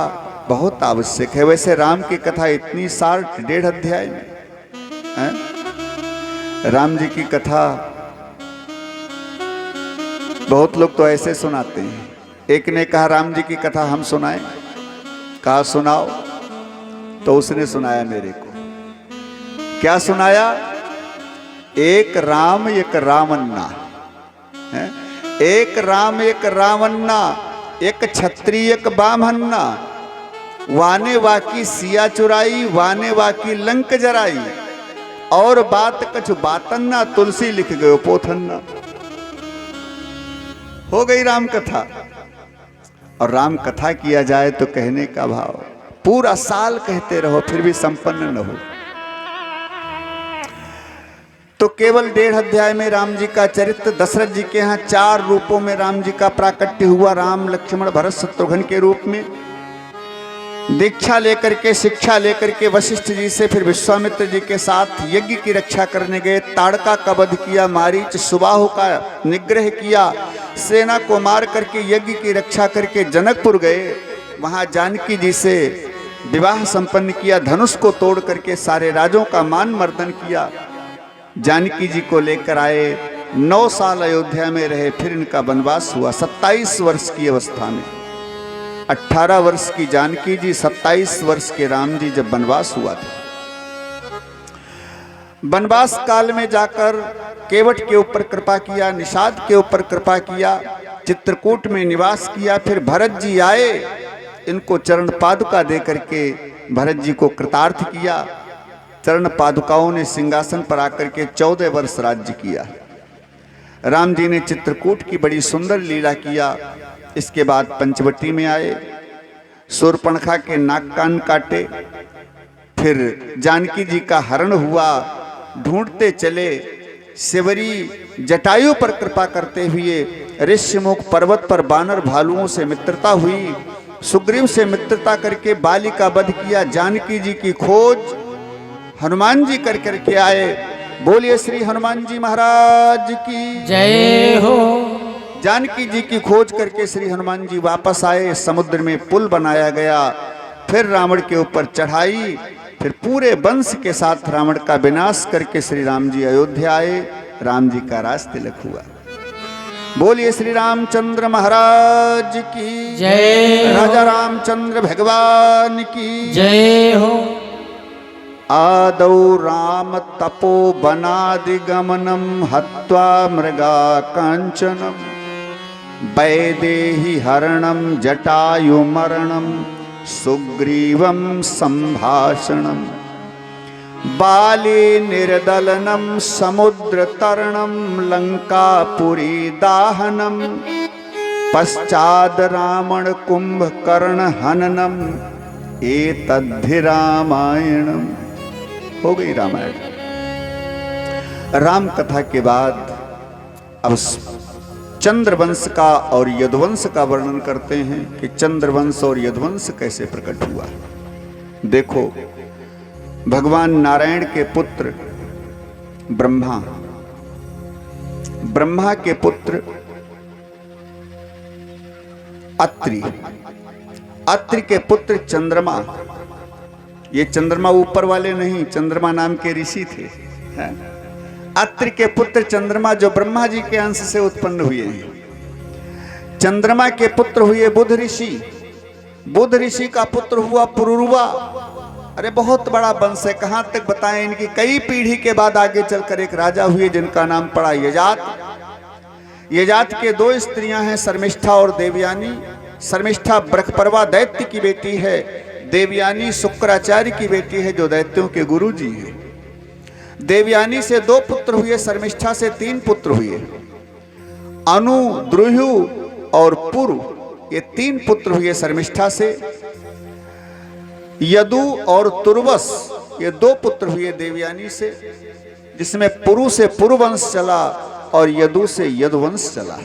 बहुत आवश्यक है। वैसे राम की कथा इतनी शार्ट 1.5 अध्याय में है? राम जी की कथा बहुत लोग तो ऐसे सुनाते हैं। एक ने कहा राम जी की कथा हम सुनाएं। कहा सुनाओ। तो उसने सुनाया मेरे को। क्या सुनाया? एक राम एक रावन्ना है, एक राम एक रावन्ना, एक क्षत्रिय एक बामहन्ना, वाने वाकी सिया चुराई, वाने वाकी लंक जराई, और बात कछु बातन्ना, तुलसी लिख गयो पोथन्ना। हो गई राम कथा। और राम कथा किया जाए तो कहने का भाव, पूरा साल कहते रहो फिर भी संपन्न न हो। तो केवल 1.5 अध्याय में राम जी का चरित्र, दशरथ जी के यहाँ 4 रूपों में राम जी का प्राकट्य हुआ। राम, लक्ष्मण, भरत, शत्रुघ्न के रूप में। दीक्षा लेकर के, शिक्षा लेकर के वशिष्ठ जी से फिर विश्वामित्र जी के साथ यज्ञ की रक्षा करने गए। ताड़का का वध किया, मारीच सुबाहु का निग्रह किया, सेना को मार करके यज्ञ की रक्षा करके जनकपुर गए। वहां जानकी जी से विवाह संपन्न किया, धनुष को तोड़ करके सारे राजों का मान मर्दन किया। जानकी जी को लेकर आए, 9 साल अयोध्या में रहे, फिर इनका वनवास हुआ 27 वर्ष की अवस्था में। 18 वर्ष की जानकी जी, 27 वर्ष के राम जी जब वनवास हुआ था। वनवास काल में जाकर केवट के ऊपर कृपा किया, निषाद के ऊपर कृपा किया, चित्रकूट में निवास किया। फिर भरत जी आए, इनको चरण पादुका दे करके भरत जी को कृतार्थ किया। चरण पादुकाओं ने सिंहासन पर आकर के 14 वर्ष राज्य किया। राम जी ने चित्रकूट की बड़ी सुंदर लीला किया। इसके बाद पंचवटी में आए, शूर्पणखा के नाक कान काटे, फिर जानकी जी का हरण हुआ, ढूंढते चले। शिवरी जटायु पर कृपा करते हुए ऋष्यमुख पर्वत पर बानर भालुओं से मित्रता हुई, सुग्रीव से मित्रता करके बाली का वध किया। जानकी जी की खोज हनुमान जी कर करके आए। बोलिए श्री हनुमान जी महाराज की जय हो। जानकी जी की खोज करके श्री हनुमान जी वापस आए। समुद्र में पुल बनाया गया, फिर रावण के ऊपर चढ़ाई, फिर पूरे वंश के साथ रावण का विनाश करके श्री राम जी अयोध्या आए। राम जी का राज तिलक हुआ। बोलिए श्री रामचंद्र महाराज की जय। राजा रामचंद्र भगवान की जय हो। आदौ राम तपोवनादिगमनं हत्वा मृगा कांचनम, वैदेही हरणं जटायुमरणं सुग्रीवं संभाषणं, बाली निर्दलनं समुद्रतरणं लंकापुरी दाहनं, पश्चाद रावण कुंभकर्ण हननम, एतद्धि रामायणम। हो गई रामायण। राम कथा के बाद अब चंद्रवंश का और यदुवंश का वर्णन करते हैं कि चंद्रवंश और यदुवंश कैसे प्रकट हुआ। देखो, भगवान नारायण के पुत्र ब्रह्मा, ब्रह्मा के पुत्र अत्रि, अत्रि के पुत्र चंद्रमा। ये चंद्रमा ऊपर वाले नहीं, चंद्रमा नाम के ऋषि थे। अत्रि के पुत्र चंद्रमा जो ब्रह्मा जी के अंश से उत्पन्न हुए हैं। चंद्रमा के पुत्र हुए बुध ऋषि, बुध ऋषि का पुत्र हुआ पुरुरवा। अरे बहुत बड़ा वंश है, कहां तक बताएं। इनकी कई पीढ़ी के बाद आगे चलकर एक राजा हुए जिनका नाम पड़ा यजात। यजात के 2 स्त्रियां हैं, शर्मिष्ठा और देवयानी। शर्मिष्ठा ब्रखपर्वा दैत्य की बेटी है, देवयानी शुक्राचार्य की बेटी है जो दैत्यों के गुरु जी हैं। देवयानी से 2 पुत्र हुए, शर्मिष्ठा से 3 पुत्र हुए। अनु, द्रुहु और पुरु, ये 3 पुत्र हुए शर्मिष्ठा से। यदु और तुर्वस, ये 2 पुत्र हुए देवयानी से, जिसमें पुरु से पुरुवंश चला और यदु से यदुवंश चला।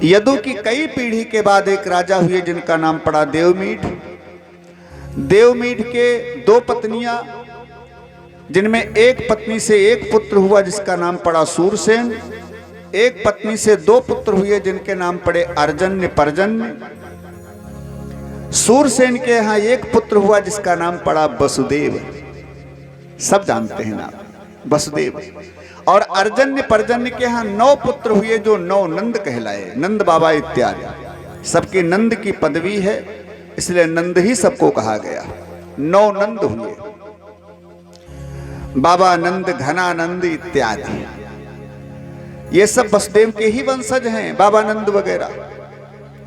यदु की कई पीढ़ी के बाद एक राजा हुए जिनका नाम पड़ा देवमीठ। देवमीठ के 2 पत्नियां, जिनमें एक पत्नी से 1 पुत्र हुआ जिसका नाम पड़ा सूरसेन। एक पत्नी से 2 पुत्र हुए जिनके नाम पड़े अर्जन्य पर्जन्य। सूरसेन के यहां 1 पुत्र हुआ जिसका नाम पड़ा वसुदेव। सब जानते हैं नाम वसुदेव। और अर्जन्य पर्जन्य के यहां 9 पुत्र हुए जो 9 नंद कहलाए, नंद बाबा इत्यादि। सबके नंद की पदवी है, इसलिए नंद ही सबको कहा गया। 9 नंद हुए, बाबा नंद, घनानंद इत्यादि। ये सब वसुदेव के ही वंशज हैं, बाबा नंद वगैरह,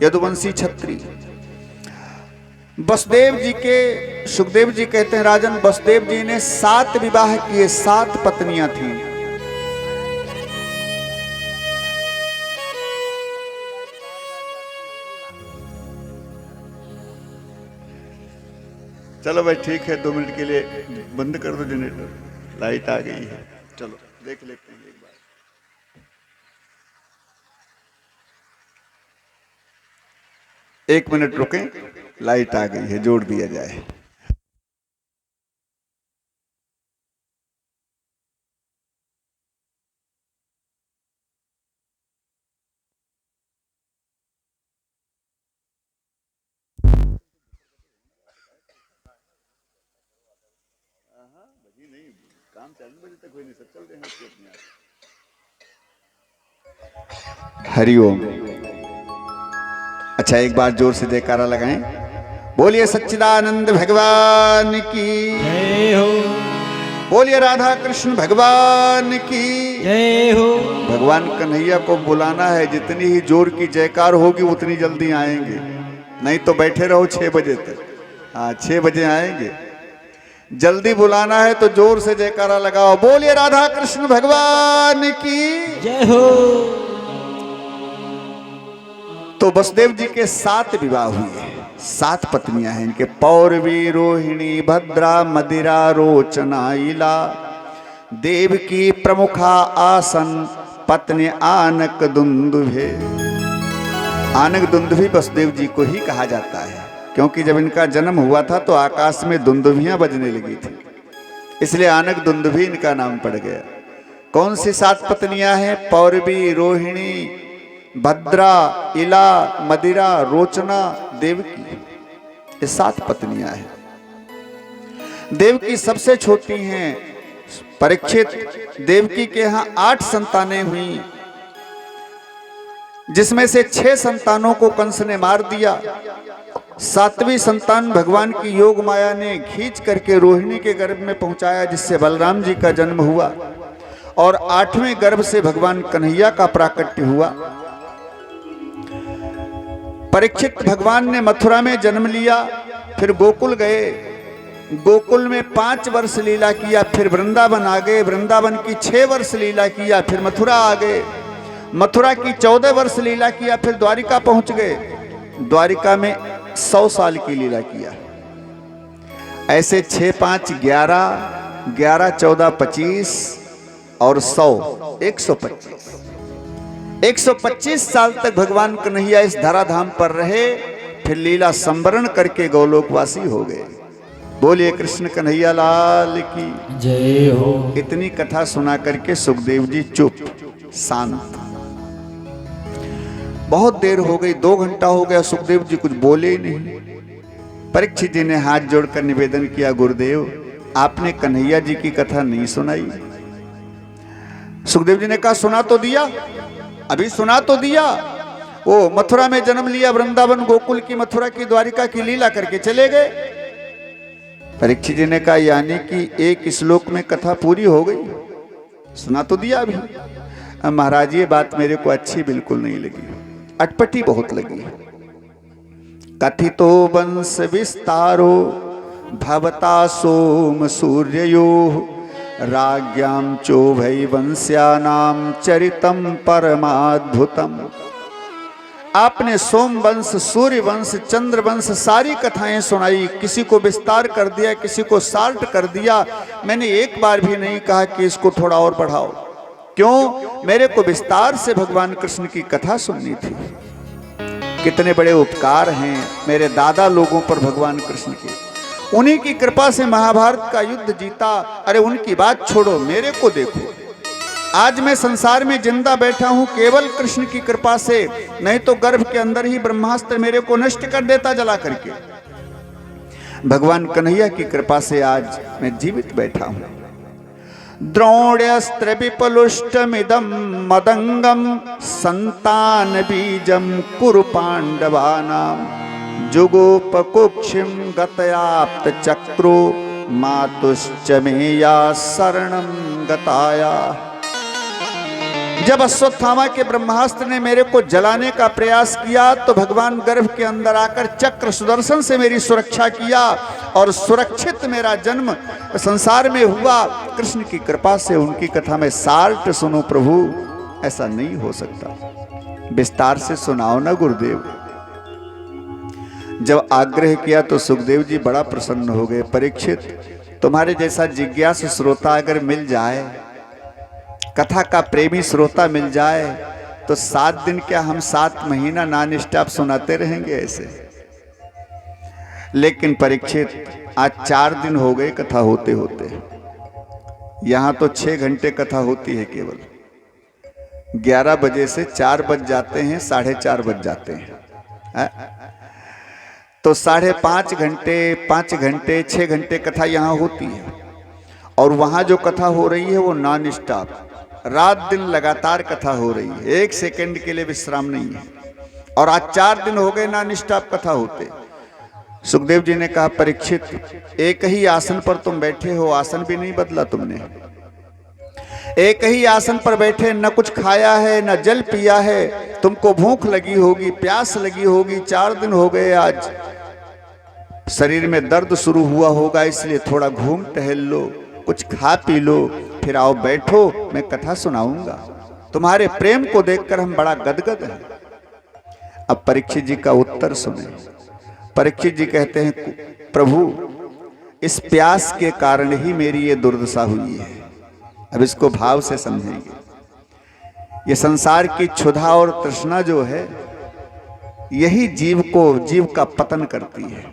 यदुवंशी छत्री। वसुदेव जी के, सुखदेव जी कहते हैं राजन, वसुदेव जी ने 7 विवाह किए, 7 पत्नियां थीं। चलो भाई ठीक है, 2 मिनट के लिए बंद कर दो जनरेटर, लाइट आ गई है। चलो देख लेते हैं एक बार। एक मिनट रुकें, लाइट आ गई है, जोड़ दिया जाए। काम 4 बजे तक हुई नहीं, सब चल रहे हैं उसके अपने आप। हरिओम। अच्छा एक बार जोर से जयकारा लगाएं, बोलिए सच्चिदानंद भगवान की जय हो, बोलिए राधा कृष्ण भगवान की जय हो। भगवान कन्हैया को बुलाना है, जितनी ही जोर की जयकार होगी उतनी जल्दी आएंगे, नहीं तो बैठे रहो 6 बजे तक। हाँ 6 बजे आएंगे, जल्दी बुलाना है तो जोर से जयकारा लगाओ, बोलिए राधा कृष्ण भगवान की जय हो। तो वसुदेव जी के 7 विवाह हुए, 7 पत्नियां हैं इनके, पौरवी, रोहिणी, भद्रा, मदिरा, रोचना, इला, देवकी, प्रमुखा, आसन, पत्नी आनक दुंदुभे। आनक दुंदुभी वसुदेव जी को ही कहा जाता है, क्योंकि जब इनका जन्म हुआ था तो आकाश में दुंदुभियां बजने लगी थी, इसलिए आनक दुंदुभी इनका नाम पड़ गया। कौन सी 7 पत्नियां हैं? पौरवी, रोहिणी, भद्रा, इला, मदिरा, रोचना, देवकी, ये 7 पत्नियां हैं। देवकी सबसे छोटी हैं, परीक्षित। देवकी के यहाँ 8 संतानें हुई, जिसमें से 6 संतानों को कंस ने मार दिया। 7वीं संतान भगवान की योग माया ने खींच करके रोहिणी के गर्भ में पहुंचाया, जिससे बलराम जी का जन्म हुआ, और 8वें गर्भ से भगवान कन्हैया का प्राकट्य हुआ। परीक्षित भगवान ने मथुरा में जन्म लिया, फिर गोकुल गए, गोकुल में 5 वर्ष लीला किया, फिर वृंदावन आ गए, वृंदावन की 6 वर्ष लीला किया, फिर मथुरा आ गए, मथुरा की 14 वर्ष लीला किया, फिर द्वारिका पहुंच गए, द्वारिका में 100 साल की लीला किया। ऐसे 6, 5, 11, 11, 14, 25 और 100, 125, 125 साल तक भगवान कन्हैया इस धराधाम पर रहे, फिर लीला संवरण करके गौलोकवासी हो गए। बोलिए कृष्ण कन्हैया लाल की जय हो। इतनी कथा सुना करके सुखदेव जी चुप, शांत। बहुत देर हो गई, 2 घंटा हो गया, सुखदेव जी कुछ बोले ही नहीं। परीक्षित जी ने हाथ जोड़कर निवेदन किया, गुरुदेव आपने कन्हैया जी की कथा नहीं सुनाई। सुखदेव जी ने कहा सुना तो दिया, अभी सुना तो दिया। वो मथुरा में जन्म लिया, वृंदावन, गोकुल की, मथुरा की, द्वारिका की लीला करके चले गए। परीक्षित जी ने कहा यानी कि एक श्लोक में कथा पूरी हो गई, सुना तो दिया अभी। महाराज ये बात मेरे को अच्छी बिल्कुल नहीं लगी, अटपटी बहुत लगी। कथितो वंश विस्तारो भवता सोम सूर्ययो राज्ञाम चोभय वंश्यानाम चरितम परमाद्भुतम। आपने सोम वंश, सूर्य वंश, चंद्र वंश सारी कथाएं सुनाई, किसी को विस्तार कर दिया, किसी को शार्ट कर दिया। मैंने एक बार भी नहीं कहा कि इसको थोड़ा और बढ़ाओ। क्यों? मेरे को विस्तार से भगवान कृष्ण की कथा सुननी थी। कितने बड़े उपकार हैं मेरे दादा लोगों पर भगवान कृष्ण के, उन्हीं की कृपा से महाभारत का युद्ध जीता। अरे उनकी बात छोड़ो, मेरे को देखो, आज मैं संसार में जिंदा बैठा हूं केवल कृष्ण की कृपा से, नहीं तो गर्भ के अंदर ही ब्रह्मास्त्र मेरे को नष्ट कर देता जला करके। भगवान कन्हैया की कृपा से आज मैं जीवित बैठा हूं। द्रोण्यस्त्र विपलुष्टमिदं मदंगम संतान बीजम कुरु पांडवानां जुगोपकुक्षिम गतयाप्त चक्रो मातुश्च मे या शरणं गताया। जब अश्वत्थामा के ब्रह्मास्त्र ने मेरे को जलाने का प्रयास किया तो भगवान गर्भ के अंदर आकर चक्र सुदर्शन से मेरी सुरक्षा किया और सुरक्षित मेरा जन्म संसार में हुआ। कृष्ण की कृपा से उनकी कथा में सार्ट सुनो प्रभु, ऐसा नहीं हो सकता, विस्तार से सुनाओ ना गुरुदेव। जब आग्रह किया तो सुखदेव जी बड़ा प्रसन्न हो गए। परीक्षित, तुम्हारे जैसा जिज्ञासु श्रोता अगर मिल जाए, कथा का प्रेमी श्रोता मिल जाए, तो 7 दिन क्या हम 7 महीना नॉन स्टॉप सुनाते रहेंगे ऐसे। लेकिन परीक्षित, आज 4 दिन हो गए कथा होते होते। यहां तो 6 घंटे कथा होती है केवल। 11 बजे से 4 बज जाते हैं, 4:30 बज जाते हैं। तो 5.5 घंटे, 5 घंटे, 6 घंटे कथा यहाँ होती है। और वहाँ जो कथा हो रही है वो नॉन स्टॉप, रात दिन लगातार कथा हो रही है, 1 सेकंड के लिए विश्राम नहीं है। और आज 4 दिन हो गए नॉन स्टॉप कथा होते। सुखदेव जी ने कहा, परीक्षित, एक ही आसन पर तुम बैठे हो, आसन भी नहीं बदला तुमने। एक ही आसन पर बैठे, न कुछ खाया है न जल पिया है। तुमको भूख लगी होगी, प्यास लगी होगी, 4 दिन हो गए। आज शरीर में दर्द शुरू हुआ होगा, इसलिए थोड़ा घूम टहल लो, कुछ खा पी लो, फिर आओ बैठो, मैं कथा सुनाऊंगा। तुम्हारे प्रेम को देखकर हम बड़ा गदगद हैं। अब परीक्षित जी का उत्तर सुने। परीक्षित जी कहते हैं, प्रभु, इस प्यास के कारण ही मेरी ये दुर्दशा हुई है। अब इसको भाव से समझेंगे। ये संसार की क्षुधा और तृष्णा जो है, यही जीव का पतन करती है।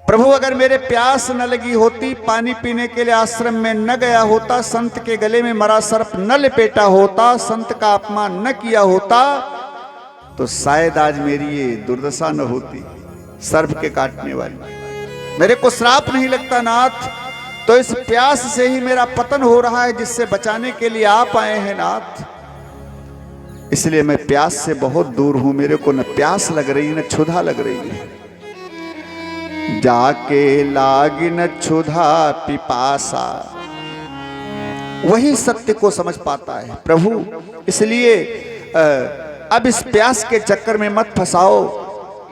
प्रभु, अगर मेरे प्यास न लगी होती, पानी पीने के लिए आश्रम में न गया होता, संत के गले में मरा सर्प न लपेटा होता, संत का अपमान न किया होता, तो शायद आज मेरी ये दुर्दशा न होती, सर्प के काटने वाली। मेरे को श्राप नहीं लगता नाथ, तो इस प्यास से ही मेरा पतन हो रहा है, जिससे बचाने के लिए आप आए हैं नाथ। इसलिए मैं प्यास से बहुत दूर हूं, मेरे को न प्यास लग रही न क्षुधा लग रही है। जाके लागी न क्षुधा पिपासा, वही सत्य को समझ पाता है प्रभु। इसलिए अब इस प्यास के चक्कर में मत फंसाओ।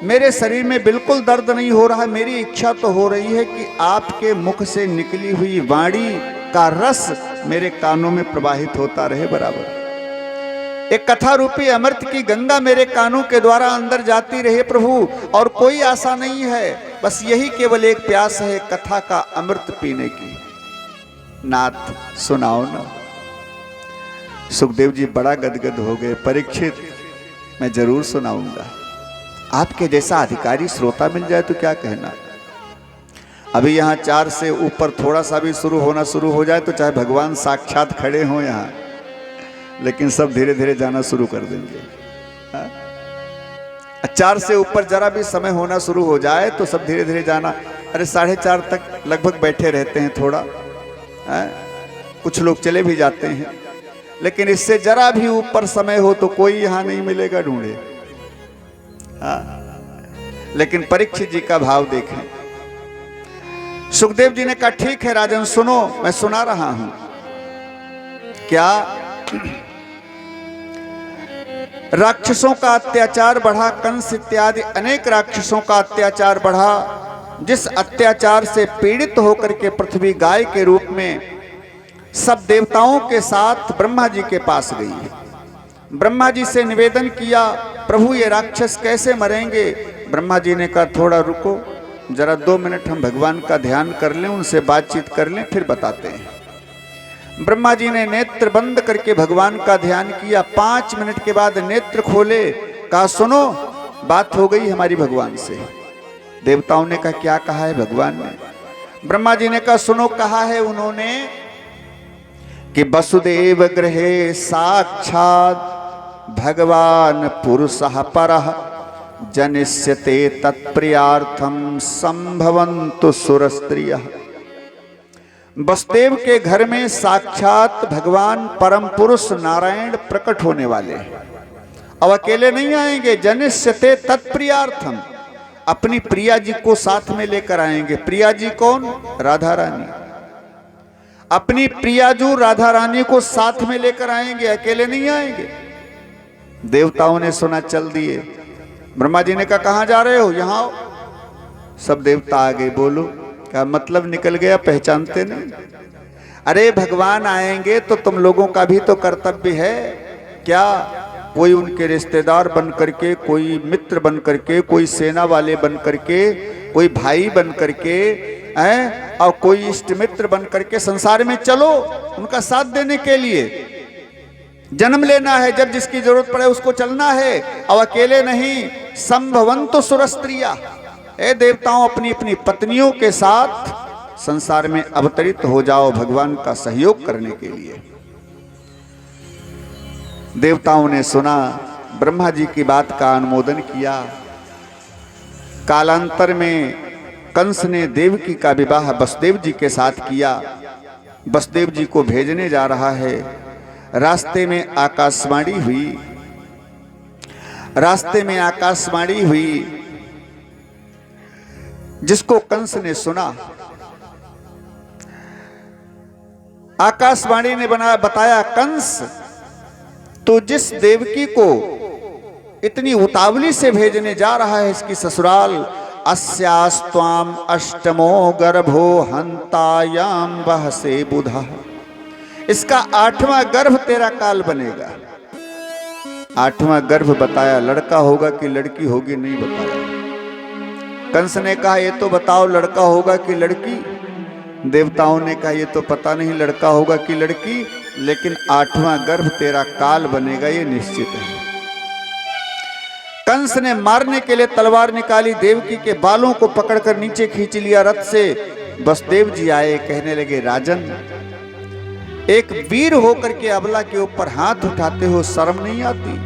मेरे शरीर में बिल्कुल दर्द नहीं हो रहा, मेरी इच्छा तो हो रही है कि आपके मुख से निकली हुई वाणी का रस मेरे कानों में प्रवाहित होता रहे बराबर। एक कथा रूपी अमृत की गंगा मेरे कानों के द्वारा अंदर जाती रहे प्रभु। और कोई आशा नहीं है, बस यही केवल एक प्यास है, कथा का अमृत पीने की। नाथ सुनाओ ना। सुखदेव जी बड़ा गदगद हो गए। परीक्षित, मैं जरूर सुनाऊंगा। आपके जैसा अधिकारी श्रोता मिल जाए तो क्या कहना। अभी यहाँ 4 से ऊपर थोड़ा सा भी होना शुरू हो जाए तो चाहे भगवान साक्षात खड़े हों यहाँ, लेकिन सब धीरे धीरे जाना शुरू कर देंगे। 4 से ऊपर जरा भी समय होना शुरू हो जाए तो सब धीरे धीरे जाना। अरे 4:30 तक लगभग बैठे रहते हैं थोड़ा, कुछ लोग चले भी जाते हैं, लेकिन इससे जरा भी ऊपर समय हो तो कोई यहाँ नहीं मिलेगा, ढूंढे। लेकिन परीक्षित जी का भाव देखें। सुखदेव जी ने कहा, ठीक है राजन, सुनो, मैं सुना रहा हूं। क्या राक्षसों का अत्याचार बढ़ा, कंस इत्यादि अनेक राक्षसों का अत्याचार बढ़ा, जिस अत्याचार से पीड़ित होकर के पृथ्वी गाय के रूप में सब देवताओं के साथ ब्रह्मा जी के पास गई। ब्रह्मा जी से निवेदन किया, प्रभु ये राक्षस कैसे मरेंगे। ब्रह्मा जी ने कहा, थोड़ा रुको, जरा 2 मिनट हम भगवान का ध्यान कर लें, उनसे बातचीत कर लें, फिर बताते हैं। ब्रह्मा जी ने नेत्र बंद करके भगवान का ध्यान किया। 5 मिनट के बाद नेत्र खोले, कहा, सुनो, बात हो गई हमारी भगवान से। देवताओं ने कहा, क्या कहा है भगवान ने। ब्रह्मा जी ने कहा, सुनो, कहा है उन्होंने कि वसुदेव गृहे साक्षात भगवान पुरुषः परः जनिष्यते तत्प्रियार्थम संभवन्तु सुरस्त्रियः। वसुदेव के घर में साक्षात भगवान परम पुरुष नारायण प्रकट होने वाले हैं। अब अकेले नहीं आएंगे, जनिष्यते तत्प्रियार्थम, अपनी प्रिया जी को साथ में लेकर आएंगे। प्रिया जी कौन? राधा रानी। अपनी प्रियाजू राधा रानी को साथ में लेकर आएंगे, अकेले नहीं आएंगे। देवताओं ने सुना, चल दिए। ब्रह्मा जी ने कहा कहां जा रहे हो? यहां आओ। सब देवता आ गए। बोलो क्या मतलब निकल गया, पहचानते नहीं? अरे भगवान आएंगे तो तुम लोगों का भी तो कर्तव्य है क्या? कोई उनके रिश्तेदार बन करके, कोई मित्र बन करके, कोई सेना वाले बन करके, कोई भाई बन करके हैं, और कोई इष्ट मित्र बन करके संसार में चलो उनका साथ देने के लिए। जन्म लेना है, जब जिसकी जरूरत पड़े उसको चलना है, और अकेले नहीं। संभवंतु सुरस्त्रिया, ए देवताओं अपनी अपनी पत्नियों के साथ संसार में अवतरित हो जाओ भगवान का सहयोग करने के लिए। देवताओं ने सुना, ब्रह्मा जी की बात का अनुमोदन किया। कालांतर में कंस ने देवकी का विवाह वसुदेव जी के साथ किया। वसुदेव जी को भेजने जा रहा है। रास्ते में आकाशवाणी हुई। रास्ते में आकाशवाणी हुई जिसको कंस ने सुना। आकाशवाणी ने बताया, कंस तो जिस देवकी को इतनी उतावली से भेजने जा रहा है इसकी ससुराल, अस्यास्त्वाम अष्टमो गर्भो हंतायाम वह से बुधा, इसका 8वां गर्भ तेरा काल बनेगा। 8वां गर्भ बताया, लड़का होगा कि लड़की होगी नहीं बताया। कंस ने कहा ये तो बताओ लड़का होगा कि लड़की? देवताओं ने कहा ये तो पता नहीं लड़का होगा कि लड़की, लेकिन 8वां गर्भ तेरा काल बनेगा ये निश्चित है। कंस ने मारने के लिए तलवार निकाली, देवकी के बालों को पकड़कर नीचे खींच लिया रथ से। वसुदेव जी आए, कहने लगे राजन, एक वीर होकर के अबला के ऊपर हाथ उठाते हो, शर्म नहीं आती?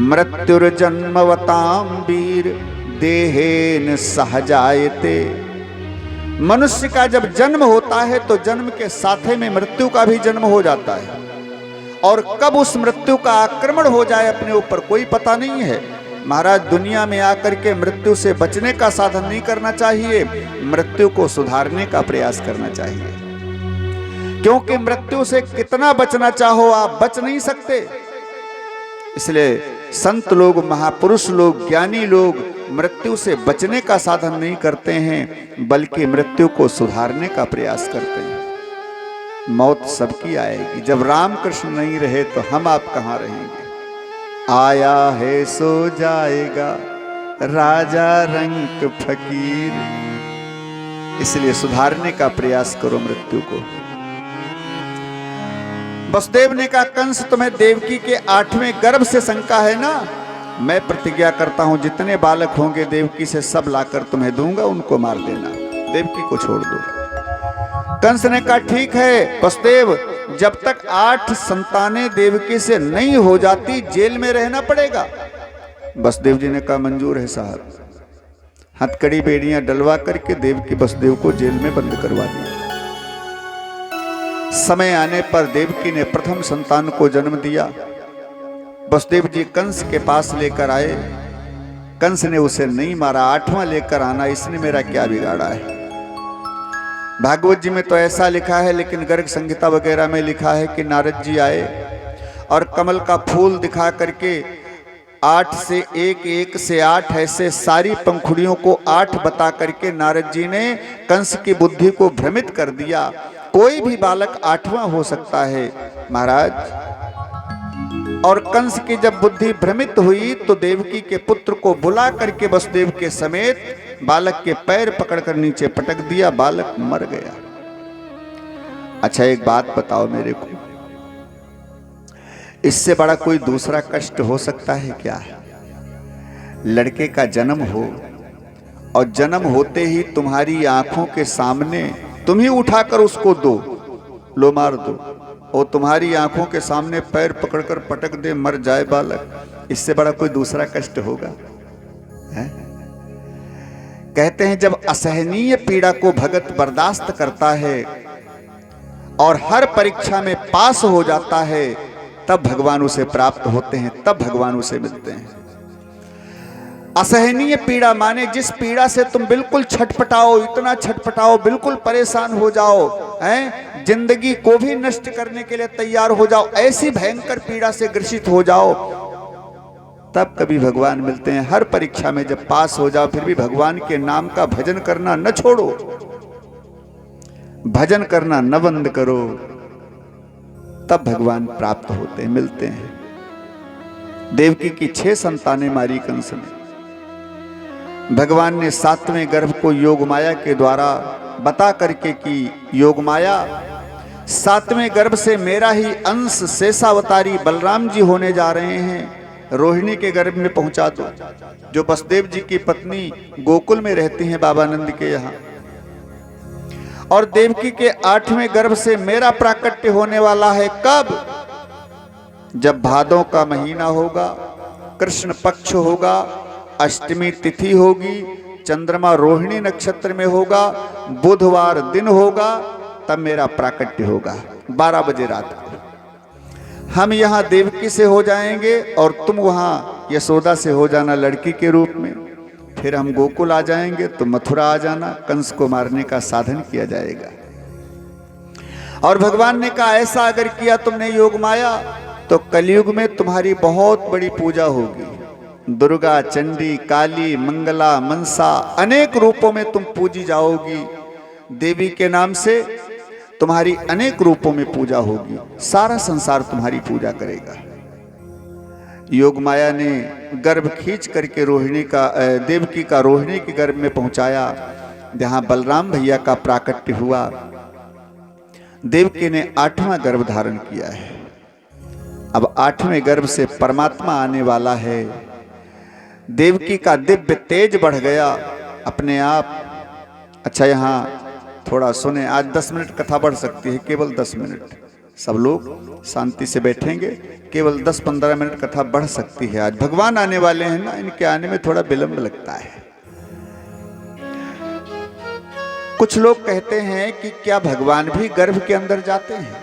मृत्युर्जन्मवताम वीर देहेन सहजायते। मनुष्य का जब जन्म होता है तो जन्म के साथ में मृत्यु का भी जन्म हो जाता है, और कब उस मृत्यु का आक्रमण हो जाए अपने ऊपर कोई पता नहीं है। महाराज, दुनिया में आकर के मृत्यु से बचने का साधन नहीं करना चाहिए, मृत्यु को सुधारने का प्रयास करना चाहिए। क्योंकि मृत्यु से कितना बचना चाहो आप बच नहीं सकते। इसलिए संत लोग, महापुरुष लोग, ज्ञानी लोग मृत्यु से बचने का साधन नहीं करते हैं, बल्कि मृत्यु को सुधारने का प्रयास करते हैं। मौत सबकी आएगी, जब राम कृष्ण नहीं रहे तो हम आप कहां रहेंगे? आया है सो जाएगा राजा रंक फकीर। इसलिए सुधारने का प्रयास करो मृत्यु को। वसुदेव ने कहा, कंस तुम्हें देवकी के 8वें गर्भ से शंका है ना? मैं प्रतिज्ञा करता हूं जितने बालक होंगे देवकी से सब लाकर तुम्हें दूंगा, उनको मार देना, देवकी को छोड़ दो। कंस ने कहा ठीक है वसुदेव, जब तक 8 संतानें देवकी से नहीं हो जाती जेल में रहना पड़ेगा। वसुदेव जी ने कहा मंजूर है साहब। हथकड़ी बेड़ियां डलवा करके देवकी वसुदेव को जेल में बंद करवा दिया। समय आने पर देवकी ने प्रथम संतान को जन्म दिया। वसुदेव जी कंस के पास लेकर आए। कंस ने उसे नहीं मारा, 8वां लेकर आना, इसने मेरा क्या बिगाड़ा है? भागवत जी में तो ऐसा लिखा है, लेकिन गर्ग संहिता वगैरह में लिखा है कि नारद जी आए और कमल का फूल दिखा करके 8 से 1, 1 से 8 ऐसे सारी पंखुड़ियों को 8 बता करके नारद जी ने कंस की बुद्धि को भ्रमित कर दिया। कोई भी बालक 8वां हो सकता है महाराज। और कंस की जब बुद्धि भ्रमित हुई तो देवकी के पुत्र को बुला करके वसुदेव के समेत बालक के पैर पकड़कर नीचे पटक दिया, बालक मर गया। अच्छा एक बात बताओ मेरे को, इससे बड़ा कोई दूसरा कष्ट हो सकता है क्या? लड़के का जन्म हो और जन्म होते ही तुम्हारी आंखों के सामने तुम ही उठाकर उसको दो, लो मार दो, और तुम्हारी आंखों के सामने पैर पकड़कर पटक दे, मर जाए बालक। इससे बड़ा कोई दूसरा कष्ट होगा? है? कहते हैं जब असहनीय पीड़ा को भगत बर्दाश्त करता है और हर परीक्षा में पास हो जाता है, तब भगवान उसे प्राप्त होते हैं, तब भगवान उसे मिलते हैं। असहनीय पीड़ा माने जिस पीड़ा से तुम बिल्कुल छटपटाओ, इतना छटपटाओ, बिल्कुल परेशान हो जाओ, हैं, जिंदगी को भी नष्ट करने के लिए तैयार हो जाओ, ऐसी भयंकर पीड़ा से ग्रसित हो जाओ, तब कभी भगवान मिलते हैं। हर परीक्षा में जब पास हो जाओ फिर भी भगवान के नाम का भजन करना न छोड़ो, भजन करना न बंद करो, तब भगवान प्राप्त होते हैं, मिलते हैं। देवकी की 6 संतानें मारी कंस ने। भगवान ने 7वें गर्भ को योगमाया के द्वारा बता करके कि योगमाया 7वें गर्भ से मेरा ही अंश शेषावतारी बलराम जी होने जा रहे हैं, रोहिणी के गर्भ में पहुंचा दो, जो वसुदेव जी की पत्नी गोकुल में रहती हैं बाबा नंद के यहाँ। और देवकी के 8वें गर्भ से मेरा प्राकट्य होने वाला है। कब? जब भादों का महीना होगा, कृष्ण पक्ष होगा, अष्टमी तिथि होगी, चंद्रमा रोहिणी नक्षत्र में होगा, बुधवार दिन होगा, तब मेरा प्राकट्य होगा 12 बजे रात को। हम यहाँ देवकी से हो जाएंगे और तुम वहाँ यशोदा से हो जाना लड़की के रूप में। फिर हम गोकुल आ जाएंगे, तो मथुरा आ जाना, कंस को मारने का साधन किया जाएगा। और भगवान ने कहा ऐसा अगर किया तुमने योग माया, तो कलयुग में तुम्हारी बहुत बड़ी पूजा होगी। दुर्गा, चंडी, काली, मंगला, मनसा, अनेक रूपों में तुम पूजी जाओगी। देवी के नाम से तुम्हारी अनेक रूपों में पूजा होगी, सारा संसार तुम्हारी पूजा करेगा। योग माया ने गर्भ खींच करके रोहिणी का देवकी का रोहिणी के गर्भ में पहुंचाया, जहां बलराम भैया का प्राकट्य हुआ। देवकी ने 8वां गर्भ धारण किया है। अब 8वें गर्भ से परमात्मा आने वाला है। देवकी का दिव्य तेज बढ़ गया अपने आप। अच्छा, यहाँ थोड़ा सुने, आज 10 मिनट कथा बढ़ सकती है, केवल 10 मिनट। सब लोग शांति से बैठेंगे, केवल 10-15 मिनट कथा बढ़ सकती है। आज भगवान आने वाले हैं ना, इनके आने में थोड़ा विलंब लगता है। कुछ लोग कहते हैं कि क्या भगवान भी गर्भ के अंदर जाते हैं?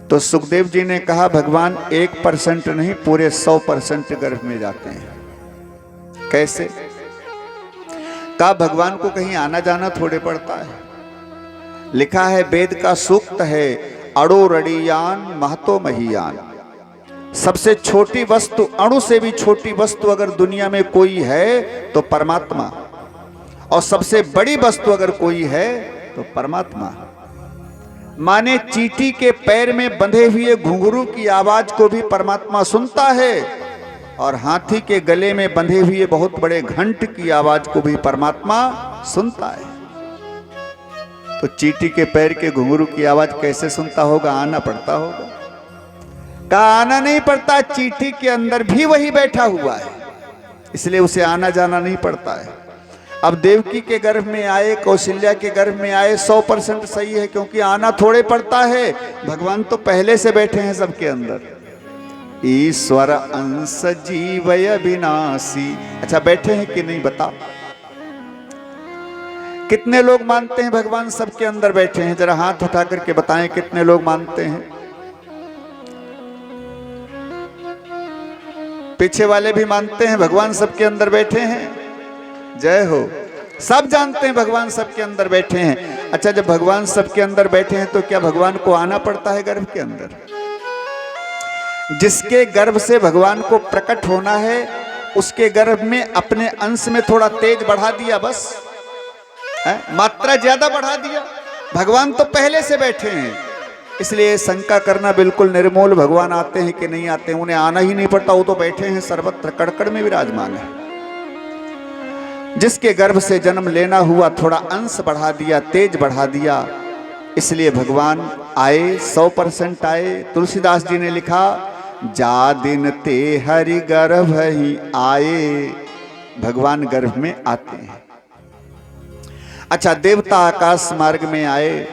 तो सुखदेव जी ने कहा भगवान 1% नहीं, पूरे 100% गर्भ में जाते हैं। कैसे? कहा भगवान को कहीं आना जाना थोड़े पड़ता है। लिखा है वेद का सूक्त है, अणु रड़ियान महतो महियान। सबसे छोटी वस्तु, अणु से भी छोटी वस्तु अगर दुनिया में कोई है तो परमात्मा, और सबसे बड़ी वस्तु अगर कोई है तो परमात्मा। माने चींटी के पैर में बंधे हुए घुंघरू की आवाज को भी परमात्मा सुनता है, और हाथी के गले में बंधे हुए बहुत बड़े घंट की आवाज को भी परमात्मा सुनता है। तो चींटी के पैर के घुंघरू की आवाज कैसे सुनता होगा? आना पड़ता होगा। कहा आना नहीं पड़ता, चींटी के अंदर भी वही बैठा हुआ है, इसलिए उसे आना जाना नहीं पड़ता है। अब देवकी के गर्भ में आए, कौशल्या के गर्भ में आए, 100% सही है, क्योंकि आना थोड़े पड़ता है। भगवान तो पहले से बैठे हैं सबके अंदर। ईश्वर अंश जीवय विनाशी। अच्छा, बैठे हैं कि नहीं बता? कितने लोग मानते हैं भगवान सबके अंदर बैठे हैं? जरा हाथ उठा करके बताएं कितने लोग मानते हैं। पीछे वाले भी मानते हैं भगवान सबके अंदर बैठे हैं? जय हो। सब जानते हैं भगवान सबके अंदर बैठे हैं। अच्छा, जब भगवान सबके अंदर बैठे हैं तो क्या भगवान को आना पड़ता है गर्भ के अंदर? जिसके गर्भ से भगवान को प्रकट होना है, उसके गर्भ में अपने अंश में थोड़ा तेज बढ़ा दिया, बस मात्रा ज्यादा बढ़ा दिया। भगवान तो पहले से बैठे हैं, इसलिए शंका करना बिल्कुल निर्मूल। भगवान आते हैं कि नहीं आते हैं, उन्हें आना ही नहीं पड़ता, वो तो बैठे हैं, सर्वत्र कड़कड़ में विराजमान है। जिसके गर्भ से जन्म लेना हुआ, थोड़ा अंश बढ़ा दिया, तेज बढ़ा दिया, इसलिए भगवान आए, 100% आए। तुलसीदास जी ने लिखा, जा दिन ते हरि गर्भ ही आए। भगवान गर्भ में आते हैं। अच्छा, देवता आकाश मार्ग में आए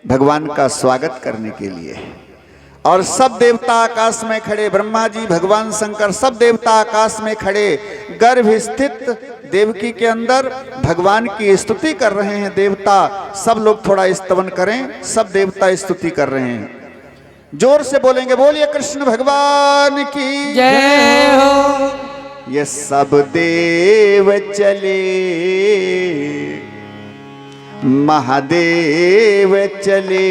भगवान का स्वागत करने के लिए, और सब देवता आकाश में खड़े, ब्रह्मा जी, भगवान शंकर, सब देवता आकाश में खड़े, गर्भ स्थित देवकी के अंदर भगवान की स्तुति कर रहे हैं। देवता सब लोग थोड़ा स्तवन करें, सब देवता स्तुति कर रहे हैं। जोर से बोलेंगे, बोलिए कृष्ण भगवान की जय हो। ये सब देव चले, महादेव चले,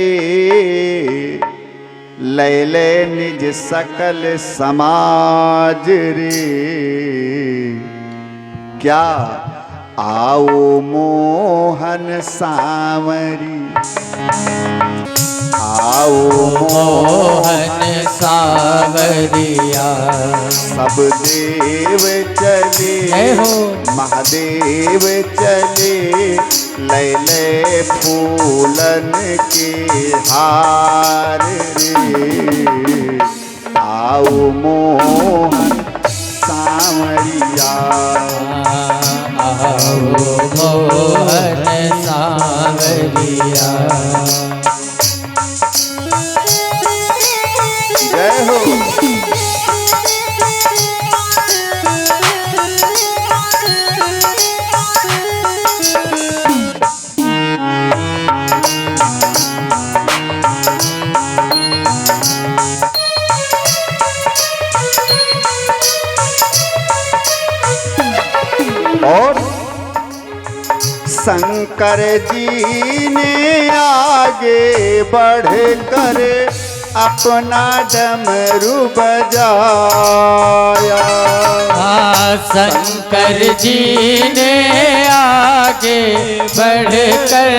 लैले निज सकल समाज रे। क्या आओ मोहन सांवरी, आओ मोहन सांवरिया। सब देव चले, महादेव चले, लैले फूलन के हार रे। आओ मोहन सांवरिया, आओ मोहन सांवरिया। जय हो। और शंकर जी ने आगे बढ़कर अपना डमरू बजाया। शंकर जी ने आगे बढ़कर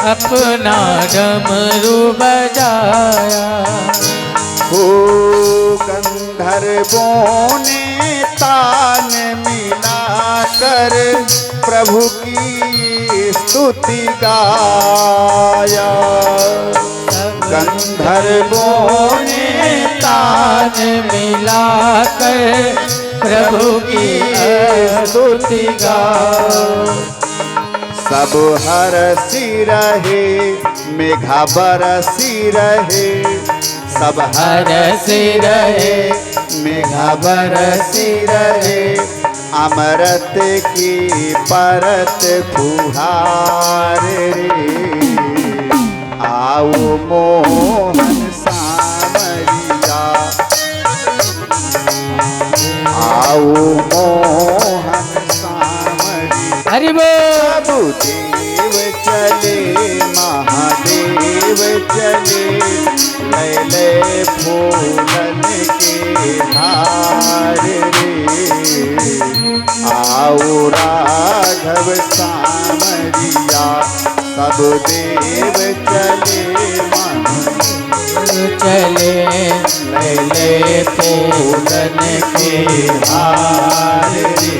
अपना डमरू बजाया। हो गंधर्वों ने तान मिलाकर प्रभु की स्तुति गाया। गंधर्वों ने तान मिलाकर प्रभु की स्तुति गाया। सब हरसी रहे, मेघा बरसी रहे, सब हरसी रहे, मेघा बरसी रहे, अमृत की परत फुहार रे। आओ मोहन सांवरिया, आओ मोहन सांवरिया। हरि बोल। सब देव चले, महादेव चले, लैले फूलन के हार रे। आओ राघव सांवरिया, सब देव चले, चले, लैले फूलन के हार रे।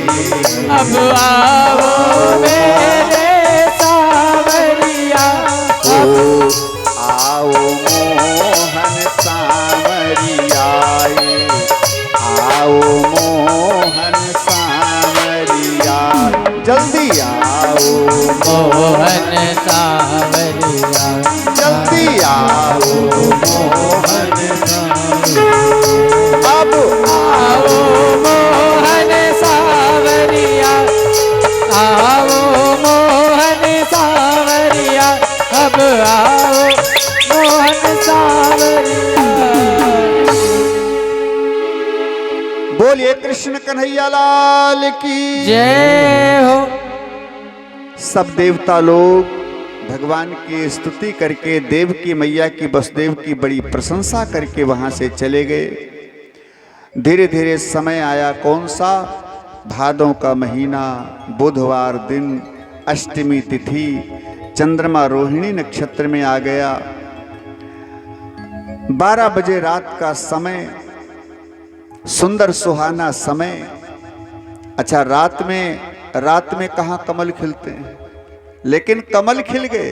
अब आओ मेरे सांवरिया, आओ मोहन सांवरिया, आओ मोहन सांवरिया, जल्दी आओ मोहन सांवरिया, जल्दी आओ मोहन सांवरिया। अब आओ मोहन सांवरिया, आओ मोहन सांवरिया, अब आओ मोहन सांवरिया। बोलिए कृष्ण कन्हैया लाल की जय हो। सब देवता लोग भगवान की स्तुति करके देवकी मैया की वसुदेव की बड़ी प्रशंसा करके वहां से चले गए। धीरे धीरे समय आया, कौन सा? भादों का महीना, बुधवार दिन, अष्टमी तिथि, चंद्रमा रोहिणी नक्षत्र में आ गया। 12 बजे रात का समय, सुंदर सुहाना समय। अच्छा, रात में कहाँ कमल खिलते हैं, लेकिन कमल खिल गए।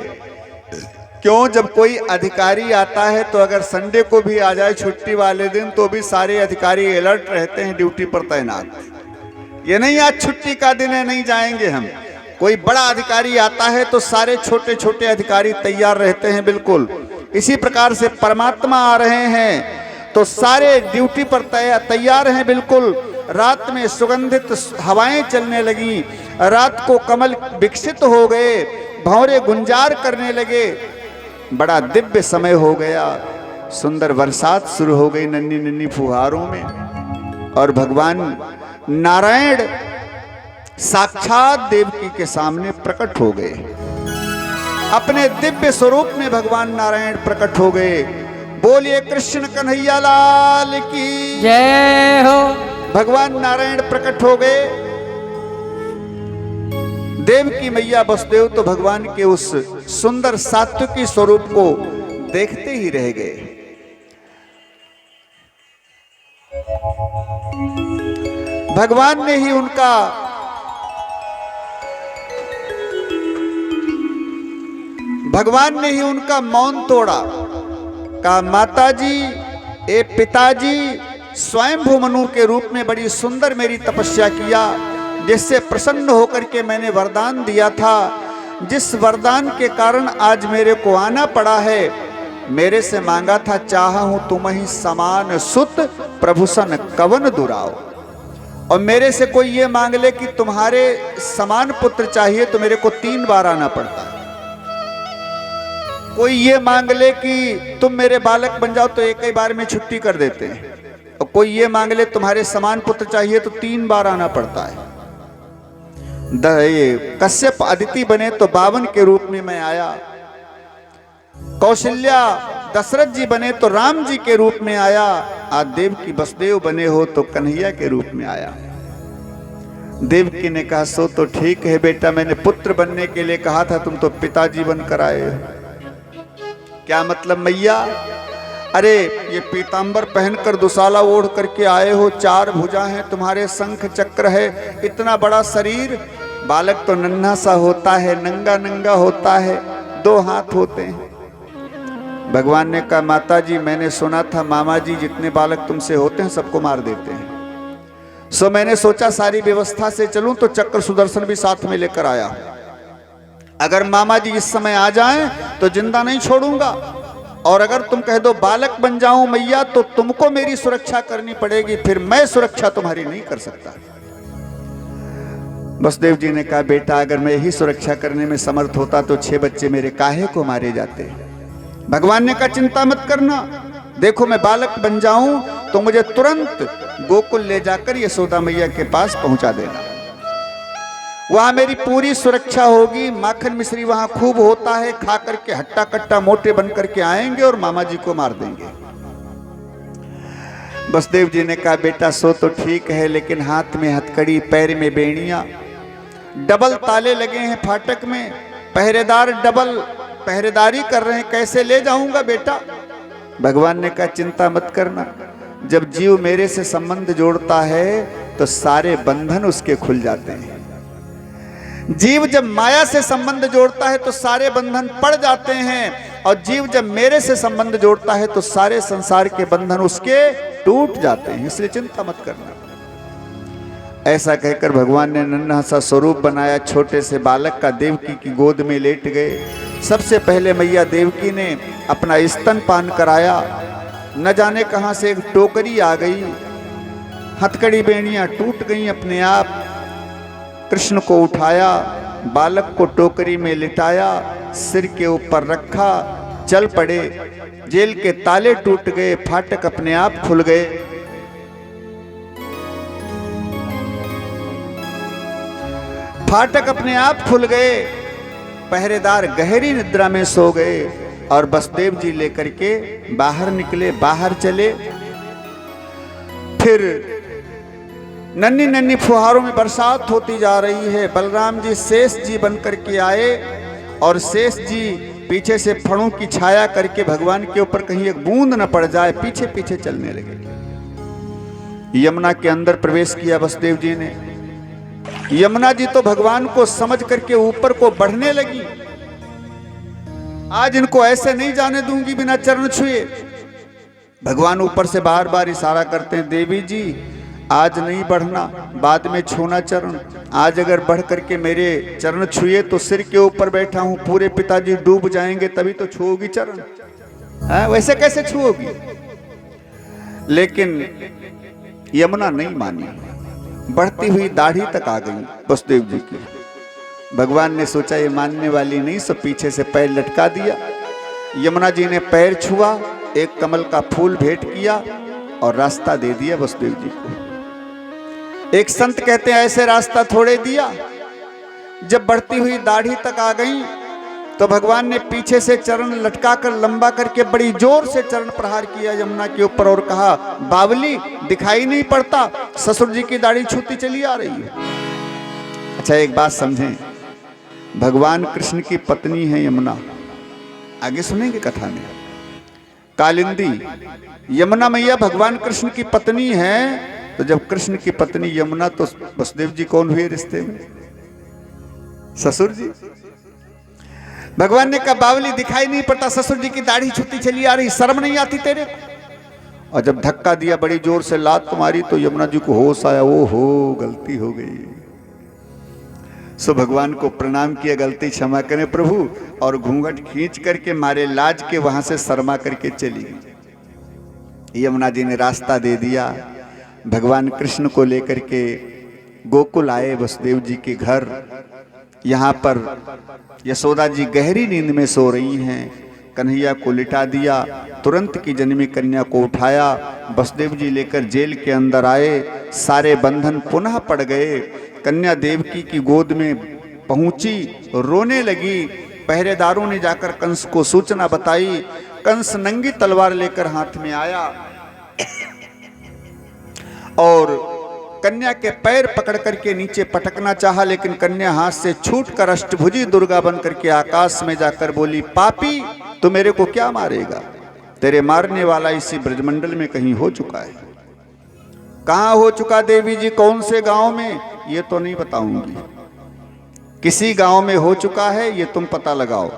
क्यों? जब कोई अधिकारी आता है तो अगर संडे को भी आ जाए छुट्टी वाले दिन, तो भी सारे अधिकारी अलर्ट रहते हैं, ड्यूटी पर तैनात। ये नहीं आज छुट्टी का दिन है, नहीं जाएंगे हम। कोई बड़ा अधिकारी आता है तो सारे छोटे छोटे अधिकारी तैयार रहते हैं, बिल्कुल। इसी प्रकार से परमात्मा आ रहे हैं तो सारे ड्यूटी पर तैयार हैं, बिल्कुल। रात में सुगंधित हवाएं चलने लगी, रात को कमल विकसित हो गए, भंवरे गुंजार करने लगे। बड़ा दिव्य समय हो गया, सुंदर बरसात शुरू हो गई नन्ही नन्ही फुहारों में। और भगवान नारायण साक्षात देवकी के सामने प्रकट हो गए। अपने दिव्य स्वरूप में भगवान नारायण प्रकट हो गए। बोलिए कृष्ण कन्हैया लाल की जय हो। भगवान नारायण प्रकट हो गए। देवकी मैया वसुदेव तो भगवान के उस सुंदर सात्विकी स्वरूप को देखते ही रह गए। भगवान ने ही उनका मौन तोड़ा। कहा माताजी ए पिताजी, स्वयंभू मनु के रूप में बड़ी सुंदर मेरी तपस्या किया, जिससे प्रसन्न होकर के मैंने वरदान दिया था, जिस वरदान के कारण आज मेरे को आना पड़ा है। मेरे से मांगा था, चाहा हूं तुम ही समान सुत प्रभुसन कवन दुराओ। और मेरे से कोई ये मांग ले कि तुम्हारे समान पुत्र चाहिए तो मेरे को 3 बार आना पड़ता है। कोई ये मांग ले कि तुम मेरे बालक बन जाओ तो एक ही बार में छुट्टी कर देते हैं। और कोई ये मांग ले तुम्हारे समान पुत्र चाहिए तो 3 बार आना पड़ता है। ये कश्यप अदिति बने तो 52 के रूप में मैं आया। कौशल्या दशरथ जी बने तो राम जी के रूप में आया। आज देवकी वसुदेव बने हो तो कन्हैया के रूप में आया। देवकी ने कहा सो तो ठीक है बेटा, मैंने पुत्र बनने के लिए कहा था, तुम तो पिताजी बनकर आए हो। क्या मतलब मैया? अरे ये पीतांबर पहनकर दुशाला ओढ़ करके आए हो, 4 भुजा हैं तुम्हारे, शंख चक्र है, इतना बड़ा शरीर। बालक तो नन्हा सा होता है, नंगा नंगा होता है, 2 हाथ होते हैं। भगवान ने कहा माताजी मैंने सुना था मामा जी जितने बालक तुमसे होते हैं सबको मार देते हैं। सो मैंने सोचा सारी व्यवस्था से चलूं तो चक्र सुदर्शन भी साथ में लेकर आया। अगर मामा जी इस समय आ जाएं तो जिंदा नहीं छोड़ूंगा, और अगर तुम कह दो बालक बन जाऊं मैया तो तुमको मेरी सुरक्षा करनी पड़ेगी, फिर मैं सुरक्षा तुम्हारी नहीं कर सकता। वसुदेव जी ने कहा बेटा अगर मैं यही सुरक्षा करने में समर्थ होता तो 6 बच्चे मेरे काहे को मारे जाते। भगवान ने कहा चिंता मत करना, देखो मैं बालक बन जाऊं तो मुझे तुरंत गोकुल ले जाकर यशोदा मैया के पास पहुंचा देना, वहां मेरी पूरी सुरक्षा होगी। माखन मिश्री वहां खूब होता है, खा करके हट्टा कट्टा मोटे बन करके आएंगे और मामा जी को मार देंगे। वसुदेव जी ने कहा बेटा सो तो ठीक है, लेकिन हाथ में हथकड़ी, पैर में बेड़ियां, डबल ताले लगे हैं फाटक में, पहरेदार डबल पहरेदारी कर रहे हैं, कैसे ले जाऊंगा बेटा। भगवान ने कहा चिंता मत करना, जब जीव मेरे से संबंध जोड़ता है तो सारे बंधन उसके खुल जाते हैं। जीव जब माया से संबंध जोड़ता है तो सारे बंधन पड़ जाते हैं, और जीव जब मेरे से संबंध जोड़ता है तो सारे संसार के बंधन उसके टूट जाते हैं, इसलिए चिंता मत करना। ऐसा कहकर भगवान ने नन्हा सा स्वरूप बनाया, छोटे से बालक का देवकी की गोद में लेट गए। सबसे पहले मैया देवकी ने अपना स्तनपान कराया। न जाने कहां से एक टोकरी आ गई, हथकड़ी बेड़ियां टूट गई अपने आप। कृष्ण को उठाया, बालक को टोकरी में लिटाया, सिर के ऊपर रखा, चल पड़े। जेल के ताले टूट गए, फाटक अपने आप खुल गए। फाटक अपने आप खुल गए, पहरेदार गहरी निद्रा में सो गए, और वसुदेव जी लेकर के बाहर निकले, बाहर चले। फिर नन्ही नन्ही फुहारों में बरसात होती जा रही है। बलराम जी शेष जी बन करके आए, और शेष जी पीछे से फणों की छाया करके भगवान के ऊपर कहीं एक बूंद न पड़ जाए पीछे पीछे चलने लगे। यमुना के अंदर प्रवेश किया वसुदेव जी ने। यमुना जी तो भगवान को समझ करके ऊपर को बढ़ने लगी। आज इनको ऐसे नहीं जाने दूंगी बिना चरण छुए। भगवान ऊपर से बार बार इशारा करते हैं, देवी जी आज नहीं बढ़ना, बाद में छूना चरण। आज अगर बढ़ करके मेरे चरण छुए तो सिर के ऊपर बैठा हूं, पूरे पिताजी डूब जाएंगे, तभी तो छुओगी चरण, वैसे कैसे छुओगी। लेकिन यमुना नहीं मानी, बढ़ती हुई दाढ़ी तक आ गई वसुदेव जी की। भगवान ने सोचा ये मानने वाली नहीं, सो पीछे से पैर लटका दिया। यमुना जी ने पैर छुआ, एक कमल का फूल भेंट किया और रास्ता दे दिया वसुदेव जी को। एक संत कहते हैं ऐसे रास्ता थोड़े दिया, जब बढ़ती हुई दाढ़ी तक आ गई तो भगवान ने पीछे से चरण लटका कर लंबा करके बड़ी जोर से चरण प्रहार किया यमुना के ऊपर और कहा, बावली दिखाई नहीं पड़ता, ससुर जी की दाढ़ी छूती चली आ रही है। अच्छा एक बात समझें, भगवान कृष्ण की पत्नी है यमुना, आगे सुनेंगे कथा में। कालिंदी यमुना मैया भगवान कृष्ण की पत्नी है, तो जब कृष्ण की पत्नी यमुना तो वसुदेव जी कौन हुए रिश्ते में? ससुर जी। भगवान ने कहा बावली दिखाई नहीं पड़ता, ससुर जी की दाढ़ी छूती चली आ रही, शर्म नहीं आती तेरे को? और जब धक्का दिया बड़ी जोर से लात तुम्हारी तो यमुना जी को होश आया, ओ हो गलती हो गई। सो भगवान को प्रणाम किया, गलती क्षमा करें प्रभु, और घूंघट खींच करके मारे लाज के वहां से शर्मा करके चली गई। यमुना जी ने रास्ता दे दिया, भगवान कृष्ण को लेकर के गोकुल आए वसुदेव जी के घर। यहाँ पर यशोदा जी गहरी नींद में सो रही हैं, कन्हैया को लिटा दिया, तुरंत की जन्मी कन्या को उठाया, वसुदेव जी लेकर जेल के अंदर आए, सारे बंधन पुनः पड़ गए। कन्या देवकी की गोद में पहुंची, रोने लगी। पहरेदारों ने जाकर कंस को सूचना बताई, कंस नंगी तलवार लेकर हाथ में आया और कन्या के पैर पकड़ करके नीचे पटकना चाहा, लेकिन कन्या हाथ से छूटकर अष्टभुजी दुर्गा बन करके आकाश में जाकर बोली, पापी तू मेरे को क्या मारेगा? तेरे मारने वाला इसी ब्रजमंडल में कहीं हो चुका है। कहाँ हो चुका देवी जी, कौन से गांव में? ये तो नहीं बताऊंगी, किसी गांव में हो चुका है ये तुम पता लगाओ।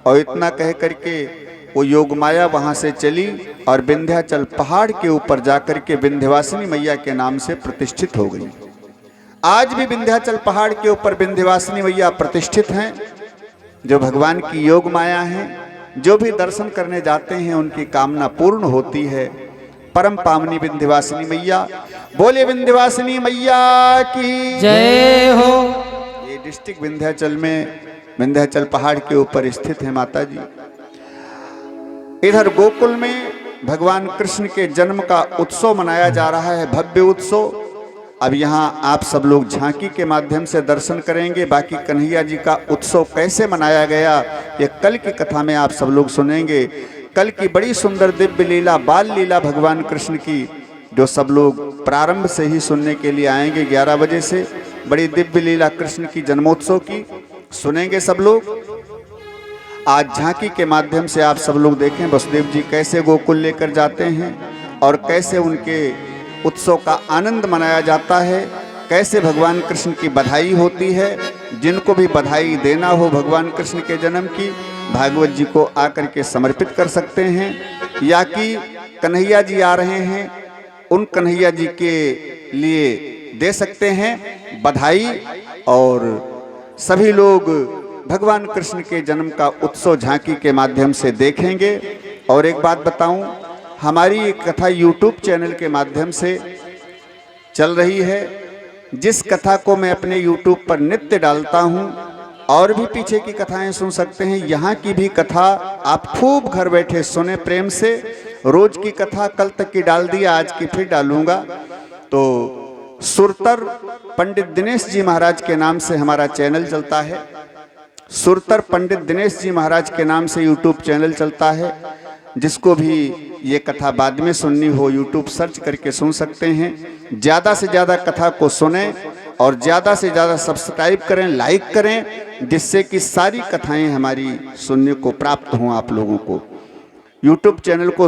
और इतना कह करके वो योगमाया वहां से चली और विंध्याचल पहाड़ के ऊपर जाकर के विंध्यवासिनी मैया के नाम से प्रतिष्ठित हो गई। आज भी विंध्याचल पहाड़ के ऊपर विंध्यवासिनी मैया प्रतिष्ठित हैं, जो भगवान की योग माया है। जो भी दर्शन करने जाते हैं उनकी कामना पूर्ण होती है। परम पावनी विंध्यवासिनी मैया, बोले विंध्यवासिनी मैया की जय हो। ये डिस्ट्रिक्ट विंध्याचल में विंध्याचल पहाड़ के ऊपर स्थित है माता जी। इधर गोकुल में भगवान कृष्ण के जन्म का उत्सव मनाया जा रहा है, भव्य उत्सव। अब यहाँ आप सब लोग झांकी के माध्यम से दर्शन करेंगे। बाकी कन्हैया जी का उत्सव कैसे मनाया गया ये कल की कथा में आप सब लोग सुनेंगे। कल की बड़ी सुंदर दिव्य लीला, बाल लीला भगवान कृष्ण की, जो सब लोग प्रारंभ से ही सुनने के लिए आएंगे 11 बजे से। बड़ी दिव्य लीला कृष्ण की जन्मोत्सव की सुनेंगे सब लोग। आज झांकी के माध्यम से आप सब लोग देखें वसुदेव जी कैसे गोकुल लेकर जाते हैं और कैसे उनके उत्सव का आनंद मनाया जाता है, कैसे भगवान कृष्ण की बधाई होती है। जिनको भी बधाई देना हो भगवान कृष्ण के जन्म की, भागवत जी को आकर के समर्पित कर सकते हैं, या कि कन्हैया जी आ रहे हैं उन कन्हैया जी के लिए दे सकते हैं बधाई। और सभी लोग भगवान कृष्ण के जन्म का उत्सव झांकी के माध्यम से देखेंगे। और एक बात बताऊं, हमारी ये कथा YouTube चैनल के माध्यम से चल रही है। जिस कथा को मैं अपने YouTube पर नित्य डालता हूं, और भी पीछे की कथाएं सुन सकते हैं। यहाँ की भी कथा आप खूब घर बैठे सुने प्रेम से। रोज की कथा कल तक की डाल दिया, आज की फिर डालूंगा। तो सुरतर पंडित दिनेश जी महाराज के नाम से हमारा चैनल चलता है। सुरतर पंडित दिनेश जी महाराज के नाम से YouTube चैनल चलता है। जिसको भी ये कथा बाद में सुननी हो YouTube सर्च करके सुन सकते हैं। ज़्यादा से ज़्यादा कथा को सुनें और ज़्यादा से ज़्यादा सब्सक्राइब करें, लाइक करें, जिससे कि सारी कथाएं हमारी सुनने को प्राप्त हों आप लोगों को। YouTube चैनल को